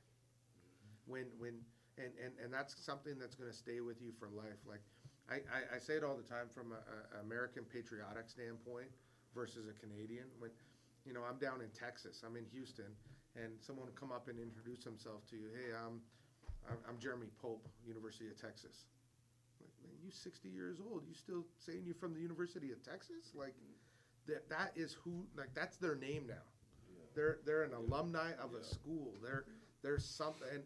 And that's something that's going to stay with you for life. Like, I say it all the time from a American patriotic standpoint versus a Canadian. When, you know, I'm down in Texas, I'm in Houston, and someone will come up and introduce himself to you. Hey, I'm Jeremy Pope, University of Texas. Like, man, you 60 years old, you still saying you're from the University of Texas? Like, that is who, like, that's their name now. They're an alumni of a school. There's something. And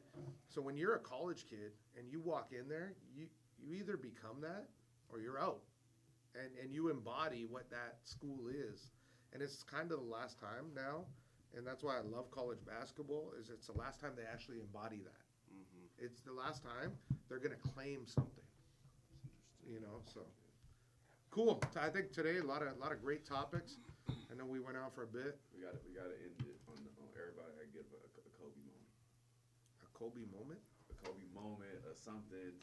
so when you're a college kid and you walk in there, you either become that or you're out, and you embody what that school is. And it's kind of the last time now, and that's why I love college basketball. Is it's the last time they actually embody that. It's the last time they're gonna claim something. You know, so cool. I think today a lot of great topics. I know we went out for a bit. we gotta end it on everybody. I give a Kobe moment. A Kobe moment. A Kobe moment or something.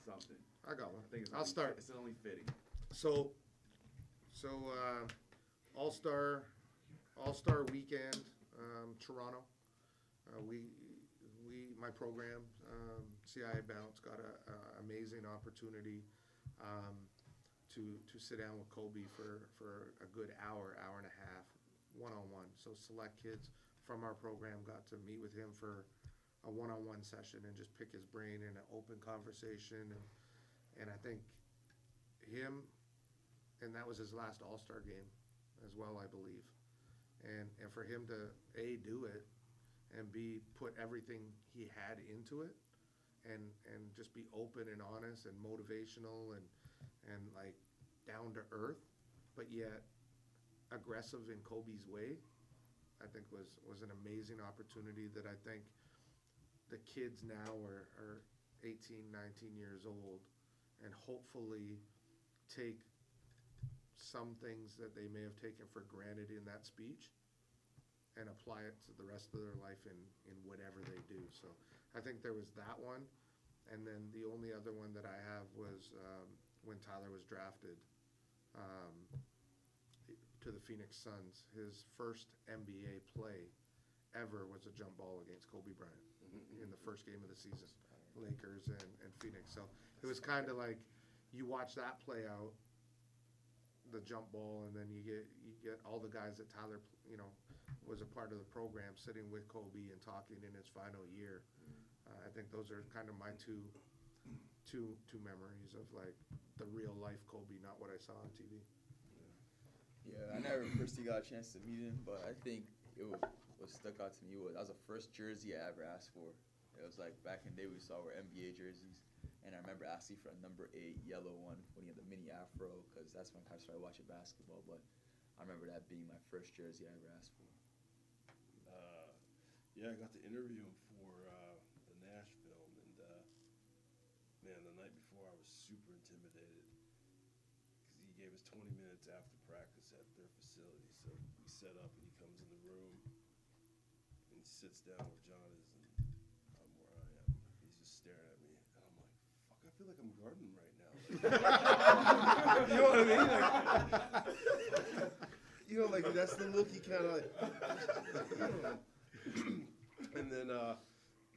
I got one. I think it's I'll only start. It's only fitting. So All-Star weekend, Toronto. My program, CIA Bounce, got a amazing opportunity to sit down with Kobe for a good hour and a half, one-on-one. So select kids from our program got to meet with him for a one-on-one session and just pick his brain in an open conversation. And I think him, and that was his last All-Star game as well, I believe. And for him to, A, do it, and B, put everything he had into it, and just be open and honest and motivational and like down to earth, but yet aggressive in Kobe's way, I think was an amazing opportunity that I think the kids now are 18, 19 years old, and hopefully take some things that they may have taken for granted in that speech and apply it to the rest of their life in whatever they do. So I think there was that one. And then the only other one that I have was when Tyler was drafted to the Phoenix Suns. His first NBA play ever was a jump ball against Kobe Bryant in the first game of the season, Lakers and Phoenix. So it was kind of like you watch that play out, the jump ball, and then you get all the guys that Tyler, you know, was a part of the program sitting with Kobe and talking in his final year. I think those are kind of my two memories of like the real life Kobe, not what I saw on TV. Yeah, I never personally got a chance to meet him, but I think what stuck out to me was that was the first jersey I ever asked for. It was like back in the day we saw our NBA jerseys, and I remember asking for a number 8 yellow one when he had the mini afro, because that's when I started watching basketball. But I remember that being my first jersey I ever asked for. Yeah, I got to interview him for the Nash film, and man, the night before I was super intimidated because he gave us 20 minutes after practice at their facility. So we set up, and he comes in the room, and he sits down where John is, and I'm where I am. He's just staring at me, and I'm like, fuck, I feel like I'm gardening right now. You know what I mean? You know, like that's the look he kind of like. And then the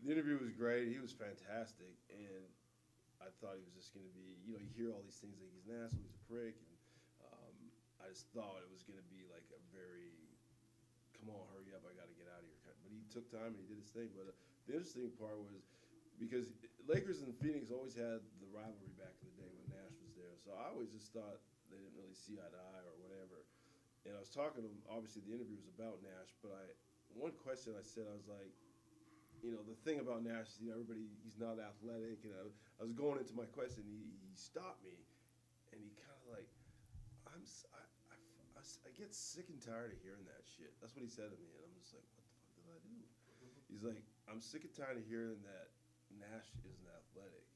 interview was great. He was fantastic, and I thought he was just going to be, you know, you hear all these things like he's an asshole, he's a prick, and I just thought it was going to be like a very, come on, hurry up, I got to get out of here. But he took time and he did his thing. But the interesting part was because Lakers and Phoenix always had the rivalry back in the day when Nash was there, so I always just thought they didn't really see eye to eye or whatever. And I was talking to him, obviously the interview was about Nash, but one question I said, I was like, you know, the thing about Nash is, you know, he's not athletic, and I was going into my question, he stopped me, and he kind of like, I get sick and tired of hearing that shit. That's what he said to me, and I'm just like, what the fuck did I do? He's like, I'm sick and tired of hearing that Nash isn't athletic.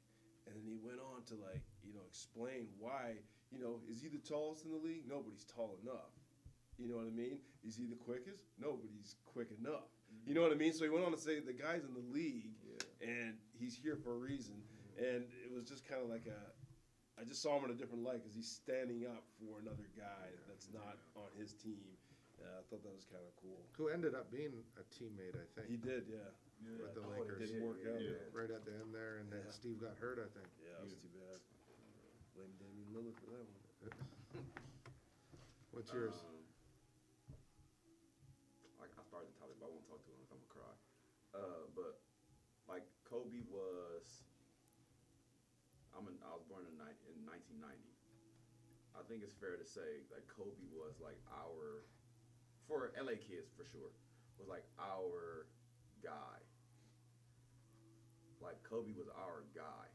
And then he went on to, like, you know, explain why, you know, is he the tallest in the league? Nobody's tall enough. You know what I mean? Is he the quickest? Nobody's quick enough. You know what I mean? So he went on to say the guy's in the league, and he's here for a reason. And it was just kind of like I just saw him in a different light because he's standing up for another guy that's not on his team. I thought that was kind of cool. Who ended up being a teammate, I think. He did, yeah. With the It Lakers. didn't work out. Yeah. Right at the end there, and then Steve got hurt, I think. Yeah, that was too bad. Blame Damian Lillard for that one. What's yours? I started the topic, but I won't talk too long. I'm gonna cry. But like Kobe was, I was born in 1990. I think it's fair to say that Kobe was like for LA kids for sure, was like our guy. Like Kobe was our guy.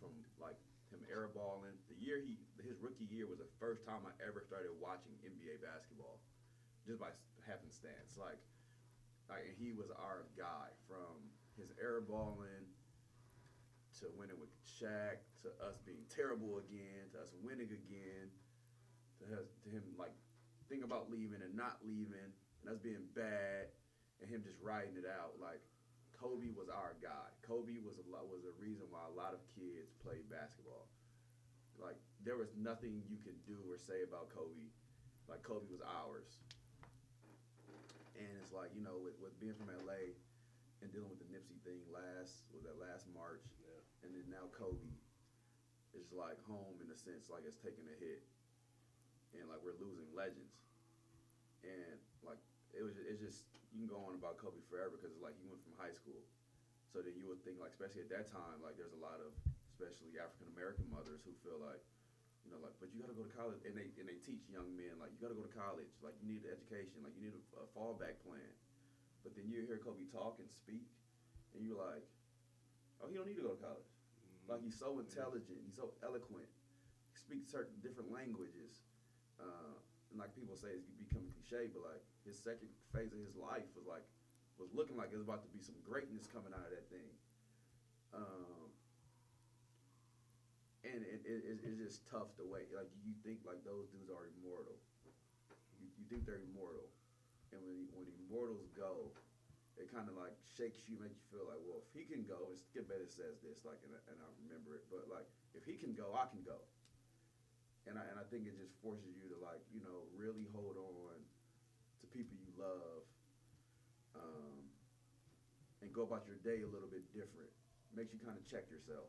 From like him airballing. His rookie year was the first time I ever started watching NBA basketball, just by happenstance. Like he was our guy from his airballing to winning with Shaq, to us being terrible again, to us winning again, to him like thinking about leaving and not leaving, and us being bad, and him just riding it out. Like Kobe was our guy. Kobe was a reason why a lot of kids played basketball. Like there was nothing you could do or say about Kobe. Like Kobe was ours. And it's like, you know, with being from LA and dealing with the Nipsey thing last March, and then now Kobe, it's like home in a sense, like it's taking a hit, and like we're losing legends, and like it's just you can go on about Kobe forever because like he went from high school, so then you would think like especially at that time like there's a lot of especially African American mothers who feel like, you know, like, but you got to go to college, and they teach young men like you got to go to college, like you need an education, like you need a fallback plan. But then you hear Kobe talk and speak, and you're like, oh, he don't need to go to college. Like he's so intelligent, he's so eloquent, he speaks certain different languages, and like people say it's becoming cliche, but like his second phase of his life was looking like it was about to be some greatness coming out of that thing. And it's just tough to wait. Like you think like those dudes are immortal. You think they're immortal, and when immortals go, it kind of like shakes you, makes you feel like, well, if he can go, it's Skip Bayless says this, like, and I remember it, but like if he can go, I can go. And I think it just forces you to like, you know, really hold on to people you love, and go about your day a little bit different. Makes you kind of check yourself.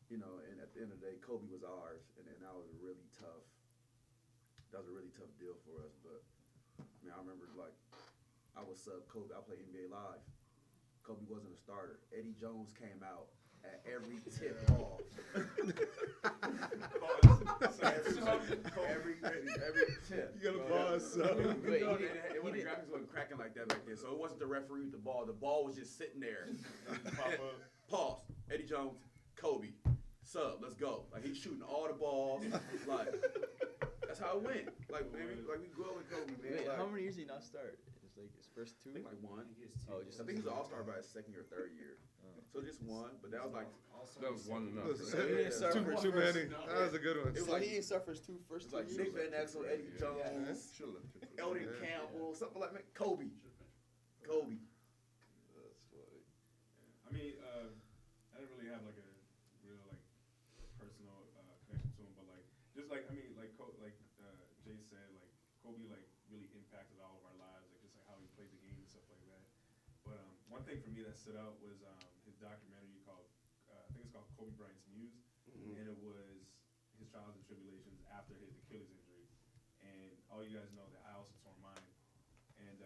You know, and at the end of the day, Kobe was ours, and that was a really tough deal for us. But I mean, I remember like I was sub Kobe. I played NBA Live. Kobe wasn't a starter. Eddie Jones came out at every tip off. every tip. You got a boss, so. Wait, the graphics wasn't cracking like that back then, so it wasn't the referee with the ball. The ball was just sitting there. Pause. Eddie Jones, Kobe, sub, let's go. Like he's shooting all the balls. Like that's how it went. Like maybe like we grew up with Kobe, man. Wait, like, how many years did he not start? Lakers? First two? I think like one. Oh, I think he's an All-Star by his second or third year. So just one, but that was like That was one enough. Too many. That was a good one. It was So like he didn't start first two, first it's two like years? Nick Van Exel, Eddie Jones, Should have left it for Eldon Yeah. Campbell, something like that. Kobe. Kobe. That's funny. I mean, I didn't really have like a real like personal connection to him, but like just like I mean like Jay said, like Kobe like really impacted all of our lives, like just like how he played the game and stuff like that. But one thing for me that stood out was his documentary called I think it's called Kobe Bryant's Muse, and it was his trials and tribulations after his Achilles injury. And all you guys know that I also tore mine, and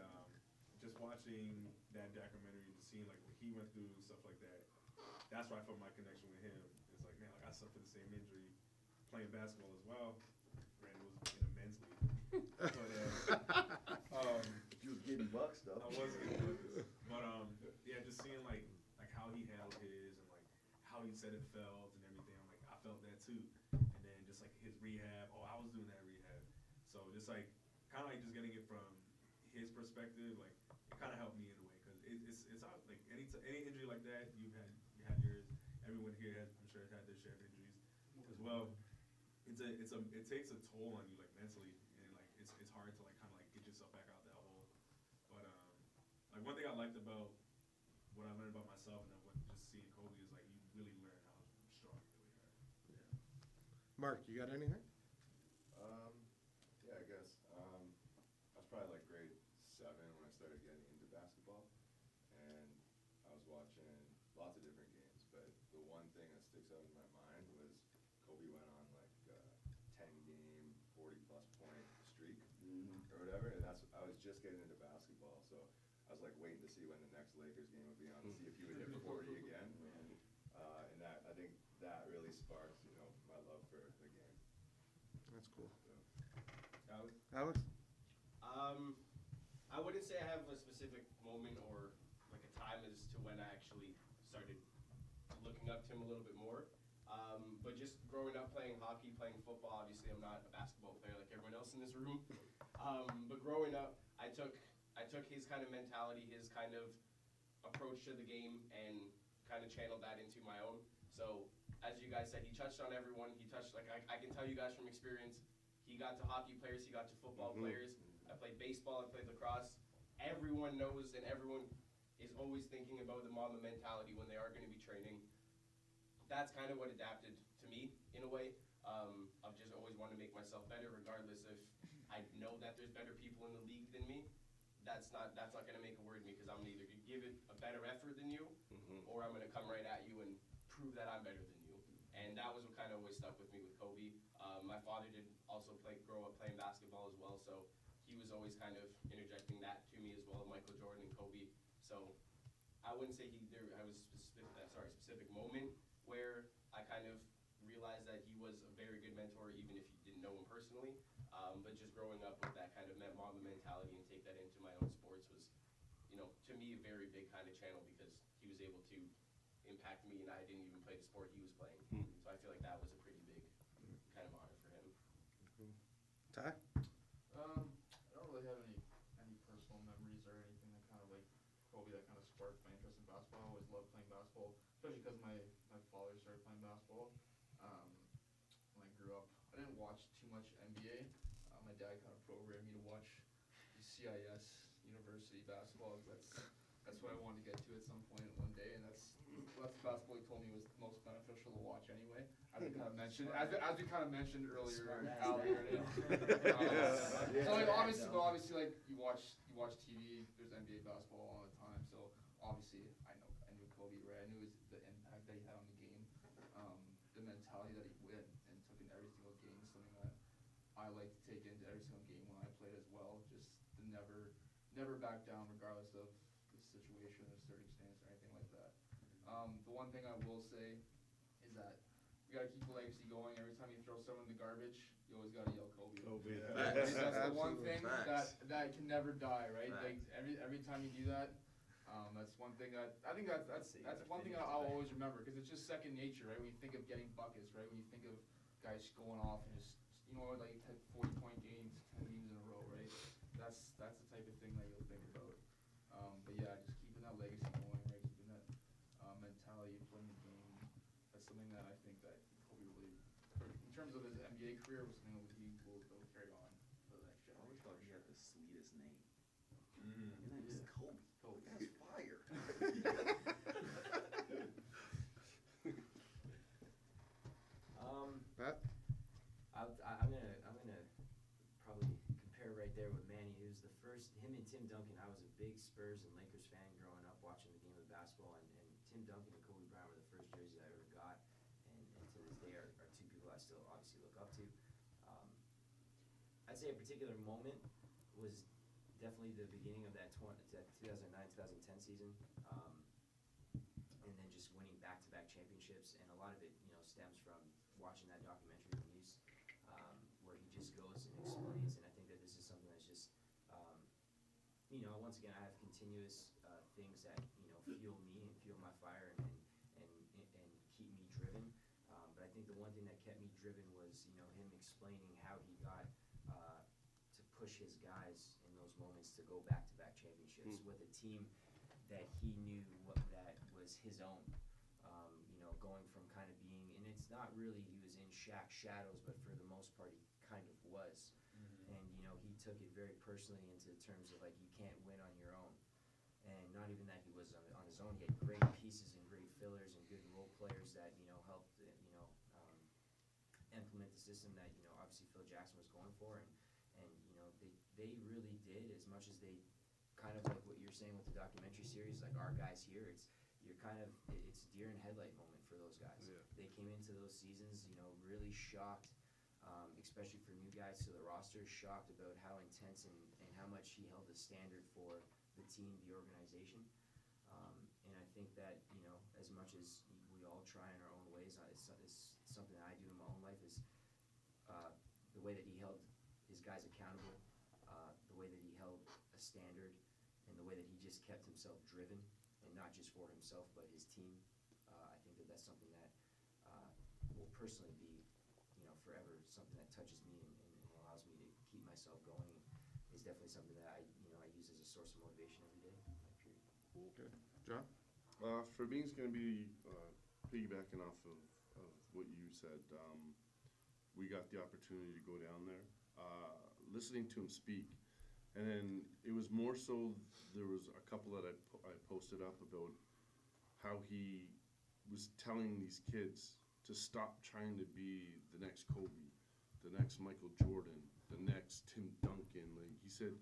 just watching that documentary and just seeing like what he went through and stuff like that, that's where I felt my connection with him. It's like, man, like I suffered the same injury playing basketball as well. Granted, it was in a men's league, but You was getting bucks though. I was getting buckets. But yeah, just seeing like how he handled his and like how he said it felt and everything. I'm like, I felt that too. And then just like his rehab. Oh, I was doing that rehab. So just like kind of like just getting it from his perspective, like it kind of helped me in a way because it's hard. Like any injury like that, you had yours. Everyone here has, I'm sure, has had their share of injuries as well. It takes a toll on you like mentally, and like it's hard to like kind of like get yourself back out that hole. But like one thing I liked about what I learned about myself and then what just seeing Kobe is like you really learn how strong you really are. Mark, you got anything? Yeah, I guess. I was probably like grade 7 when I started getting into basketball, and I was watching lots of different games, but the one thing that sticks out in my mind was Kobe went on like a 10-game, 40-plus point streak or whatever, and I was just getting into basketball, so I was like waiting to see when the next Lakers game would be on to see if he would hit 40 again, and that I think that really sparked, my love for the game. That's cool. So. Alex? I wouldn't say I have a specific moment or like a time as to when I actually started looking up to him a little bit more. But just growing up playing hockey, playing football, obviously I'm not a basketball player like everyone else in this room. But growing up, I took his kind of mentality, his kind of approach to the game, and kind of channeled that into my own. So as you guys said, he touched on everyone. He touched, like I can tell you guys from experience, he got to hockey players, he got to football players. I played baseball, I played lacrosse. Everyone knows and everyone is always thinking about the Mamba mentality when they are going to be training. That's kind of what adapted to me in a way. I've just always wanted to make myself better, regardless if I know that there's better people in the league than me. That's not going to make a word in me, because I'm either going to give it a better effort than you, or I'm going to come right at you and prove that I'm better than you. And that was what kind of always stuck with me with Kobe. My father did also grow up playing basketball as well, so he was always kind of interjecting that to me as well, Michael Jordan and Kobe. So I wouldn't say I was specific moment where I kind of realized that he was a very good mentor, even if you didn't know him personally. But just growing up with that kind of Mamba mentality and take that into my own sports was, to me, a very big kind of channel, because he was able to impact me, and I didn't even play the sport he was playing. So I feel like that was a pretty big kind of honor for him. Ty? I don't really have any personal memories or anything that kind of like Kobe that kind of sparked my interest in basketball. I always loved playing basketball, especially because my father started playing basketball when I grew up. I didn't watch too much NBA. My dad kind of programmed me to watch the CIS university basketball. That's what I wanted to get to at some point one day, and that's the basketball he told me was most beneficial to watch anyway. As we kind of mentioned, earlier. So like obviously like you watch TV. There's NBA basketball all the time. So obviously I knew Kobe, right? I knew the impact that he had on the game, the mentality that he went and took in every single game. Something that I like to take into every single game when I played as well. Just to never back down regardless of the situation or circumstance or anything like that. The one thing I will say is that we gotta keep the legacy going. Every time you throw someone in the garbage, you always gotta yell Kobe. Kobe. Facts. That's the one thing Facts. that can never die, right? Like Facts. every time you do that, that's one thing that I think that's one thing I'll always remember, because it's just second nature, right? When you think of getting buckets, right? When you think of guys going off and just like 40-point games, 10 games in a row, right? That's the type of thing that you'll think about. But yeah, just keeping that legacy going, right? Keeping that mentality of playing the game. That's something that I think that Kobe really, in terms of his NBA career, was something that he will carry on for the next I always generation. thought he had the sweetest name. Mm. His name is Kobe. Kobe. That's fire. Pat? I'm gonna probably compare right there with Manny. He was the first. Him and Tim Duncan. I was a big Spurs and Lakers fan growing up, watching the game of basketball. And Tim Duncan and Kobe Bryant were the first jerseys I ever got, and to this day are two people I still obviously look up to. I'd say a particular moment was definitely the beginning of that 2009-2010 season. And then just winning back-to-back championships, and a lot of it, stems from watching that documentary release, where he just goes and explains. And I think that this is something that's just, once again, I have continuous things that fuel me and fuel my fire and keep me driven. But I think the one thing that kept me driven was him explaining how he got to push his guys in those moments to go back-to-back championships with a team that he knew that was his own. Going from kind of being, and it's not really he was in Shaq's shadows, but for the most part he kind of was. Mm-hmm. And he took it very personally into terms of like you can't win on your own. And not even that he was on his own, he had great pieces and great fillers and good role players that helped implement the system that obviously Phil Jackson was going for. And they really did as much as they kind of like what you're saying with the documentary series, like our guys here, it's deer in headlight moment for those guys. Yeah. They came into those seasons, really shocked, especially for new guys to the roster, shocked about how intense and how much he held the standard for the team, the organization. And I think that, as much as we all try in our own ways, it's something that I do in my own life is the way that he held his guys accountable, the way that he held a standard, and the way that he just kept himself driven, and not just for himself, but his team. I think that that's something that will personally be, forever something that touches me and allows me to keep myself going. Is definitely something that I use as a source of motivation every day. Period. Okay. John? For me, it's going to be piggybacking off of what you said. We got the opportunity to go down there, listening to him speak. And then it was more so, there was a couple that I posted up about how he was telling these kids to stop trying to be the next Kobe, the next Michael Jordan, the next Tim Duncan. Like he said,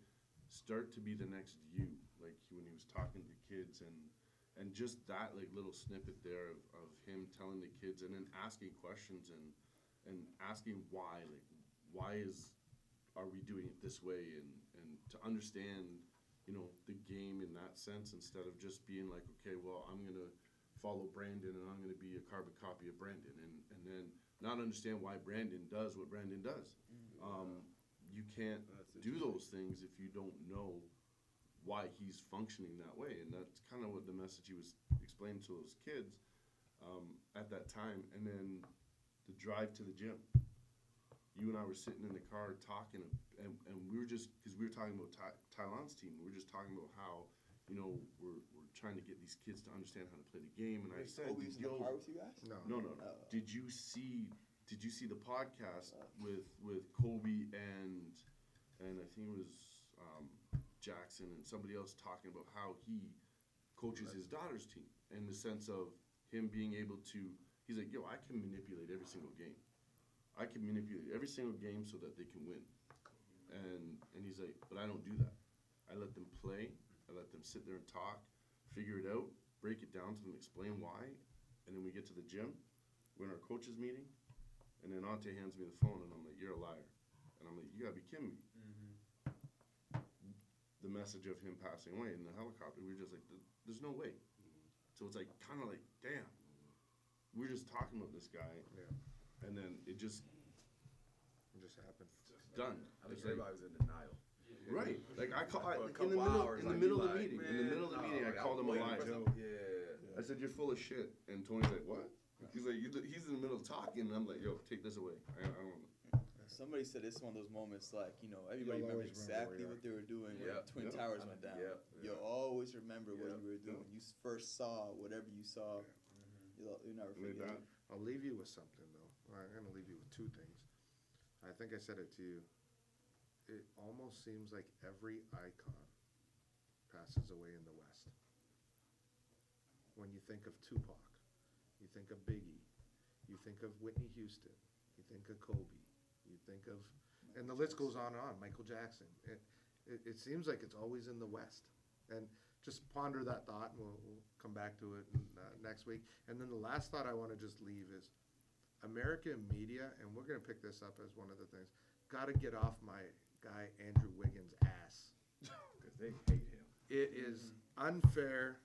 start to be the next you. Like when he was talking to the kids, and just that like little snippet there of him telling the kids, and then asking questions and asking why, like are we doing it this way, and to understand, the game in that sense, instead of just being like, okay, well, I'm gonna follow Brandon and I'm gonna be a carbon copy of Brandon, and then not understand why Brandon does what Brandon does. You can't do those things if you don't know why he's functioning that way, and that's kind of what the message he was explaining to those kids at that time. And then the drive to the gym. You and I were sitting in the car talking, and we were just, because we were talking about Tylon's team, we were just talking about how, we're trying to get these kids to understand how to play the game. And I said, Kobe's in the car with you guys? No. Did you see the podcast with Kobe and I think it was Jackson and somebody else talking about how he coaches his daughter's team, in the sense of him being able to, he's like, yo, I can manipulate every single game. I can manipulate every single game so that they can win. And he's like, but I don't do that. I let them play. I let them sit there and talk, figure it out, break it down to them, explain why. And then we get to the gym. We're in our coaches meeting. And then Ante hands me the phone, and I'm like, you're a liar. And I'm like, you gotta be kidding me. Mm-hmm. The message of him passing away in the helicopter, we were just like, there's no way. So it's like, kind of like, damn. We're just talking about this guy. Yeah. And then it just happened. done. I think It's like, everybody was in denial. right. Like For a in couple the middle hours, in the I'd middle be of the like, meeting. In the "Man, middle of the meeting, I no, called him a waiting liar. for some-" Yeah. I said, you're full of shit. And Tony's like, what? He's like, he's in the middle of talking, and I'm like, yo, take this away. I don't. somebody said it's one of those moments like, everybody You'll remembers always remember exactly where what they were doing Yeah. when Twin Towers went down. Yeah. You'll always remember what Yeah. you were doing. When you first saw whatever you saw. You'll never Like forget. that. I'll leave you with something, though. I'm going to leave you with two things. I think I said it to you. It almost seems like every icon passes away in the West. When you think of Tupac, you think of Biggie, you think of Whitney Houston, you think of Kobe, you think of, and the list goes on and on, Michael Jackson. It seems like it's always in the West. And just ponder that thought, and we'll come back to it next week. And then the last thought I want to just leave is American media, and we're going to pick this up as one of the things, got to get off my guy Andrew Wiggins' ass. Because they hate him. It is unfair,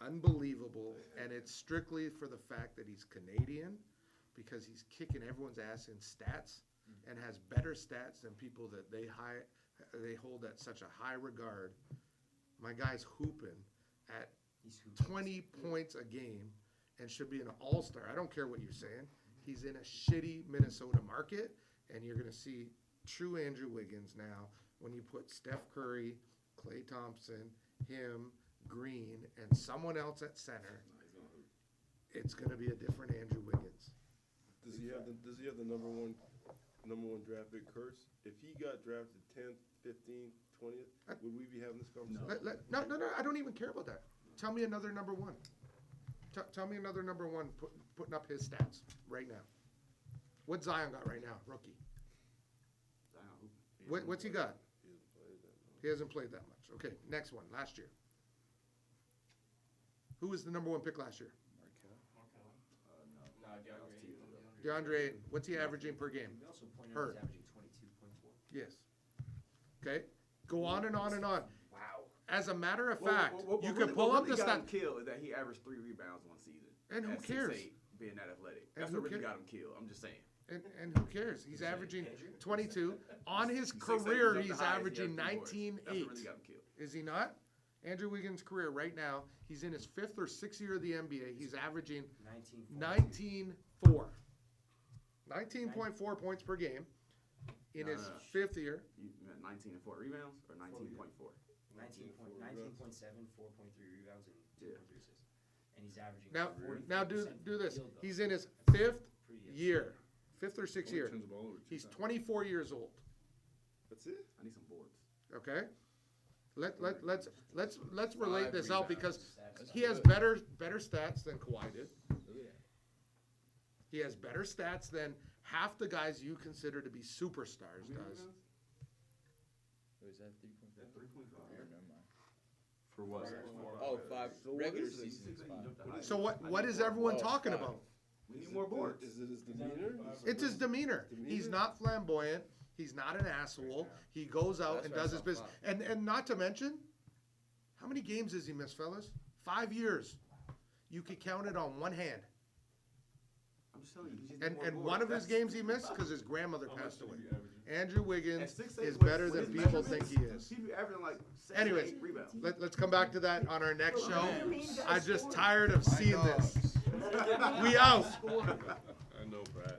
unbelievable, and it's strictly for the fact that he's Canadian, because he's kicking everyone's ass in stats and has better stats than people that they hold at such a high regard. My guy's hooping at He's hooping. 20 points a game and should be an all-star. I don't care what you're saying. He's in a shitty Minnesota market, and you're going to see true Andrew Wiggins now when you put Steph Curry, Klay Thompson, him, Green, and someone else at center. It's going to be a different Andrew Wiggins. Does he have the number one draft pick curse? If he got drafted 10th, 15th, 20th, would we be having this conversation? No, I don't even care about that. Tell me another number one. Tell me another number one putting up his stats right now. What Zion got right now, rookie? What's he got? He hasn't played that much. Okay, next one, last year. Who was the number one pick last year? No, DeAndre, what's he averaging per game? We also pointed Hurt. out he's averaging 22.4. Yes. Okay, go on and on and on. Wow. As a matter of fact, you really, can pull up the got him stat. killed is that he averaged 3 rebounds one season. And who at cares? 6'8", being that athletic. And That's who what really cares? got him killed. I'm just saying. And who cares? He's averaging 22. On his career, he's averaging 19.8. That's what really got him killed. Is he not? Andrew Wiggins' career right now, he's in his 5th or 6th year of the NBA. He's averaging 19.4. 19.4 points per game in his 5th year. You meant 19 and 4 rebounds or 19.4? 19.7, 4.3 rebounds, and 2.3 assists. And he's averaging. Now 44% do from this. the field, though. He's in his 5th Pretty good. year, 5th or 6th year. Turns the ball over 2 He's times. 24 years old. That's it? I need some boards. Okay, let's relate 5 this out rebounds. because That's he has good. better stats than Kawhi did. Look at that. He has better stats than half the guys you consider to be superstars does. What is that, 3.5? 3.5. Never mind. For what? Oh, 5. So what Regular is it? season is 5. So what is everyone talking about? We need more boards. Is it his demeanor? It's his demeanor. He's not flamboyant. He's not an asshole. He goes out That's and why I does saw his business. five. And not to mention, how many games has he missed, fellas? 5 years. You could count it on one hand. I'm just telling you. He just And need more and boards. one of his That's- games he missed because his grandmother How much passed did away. he average? Andrew Wiggins At 6'8", is with- better with than his people think measurements, he is. He's averaging like 7, Anyways, 8 rebounds. Let's come back to that on our next show. Man. I'm just tired of seeing this. dogs. We out. I know, Brad.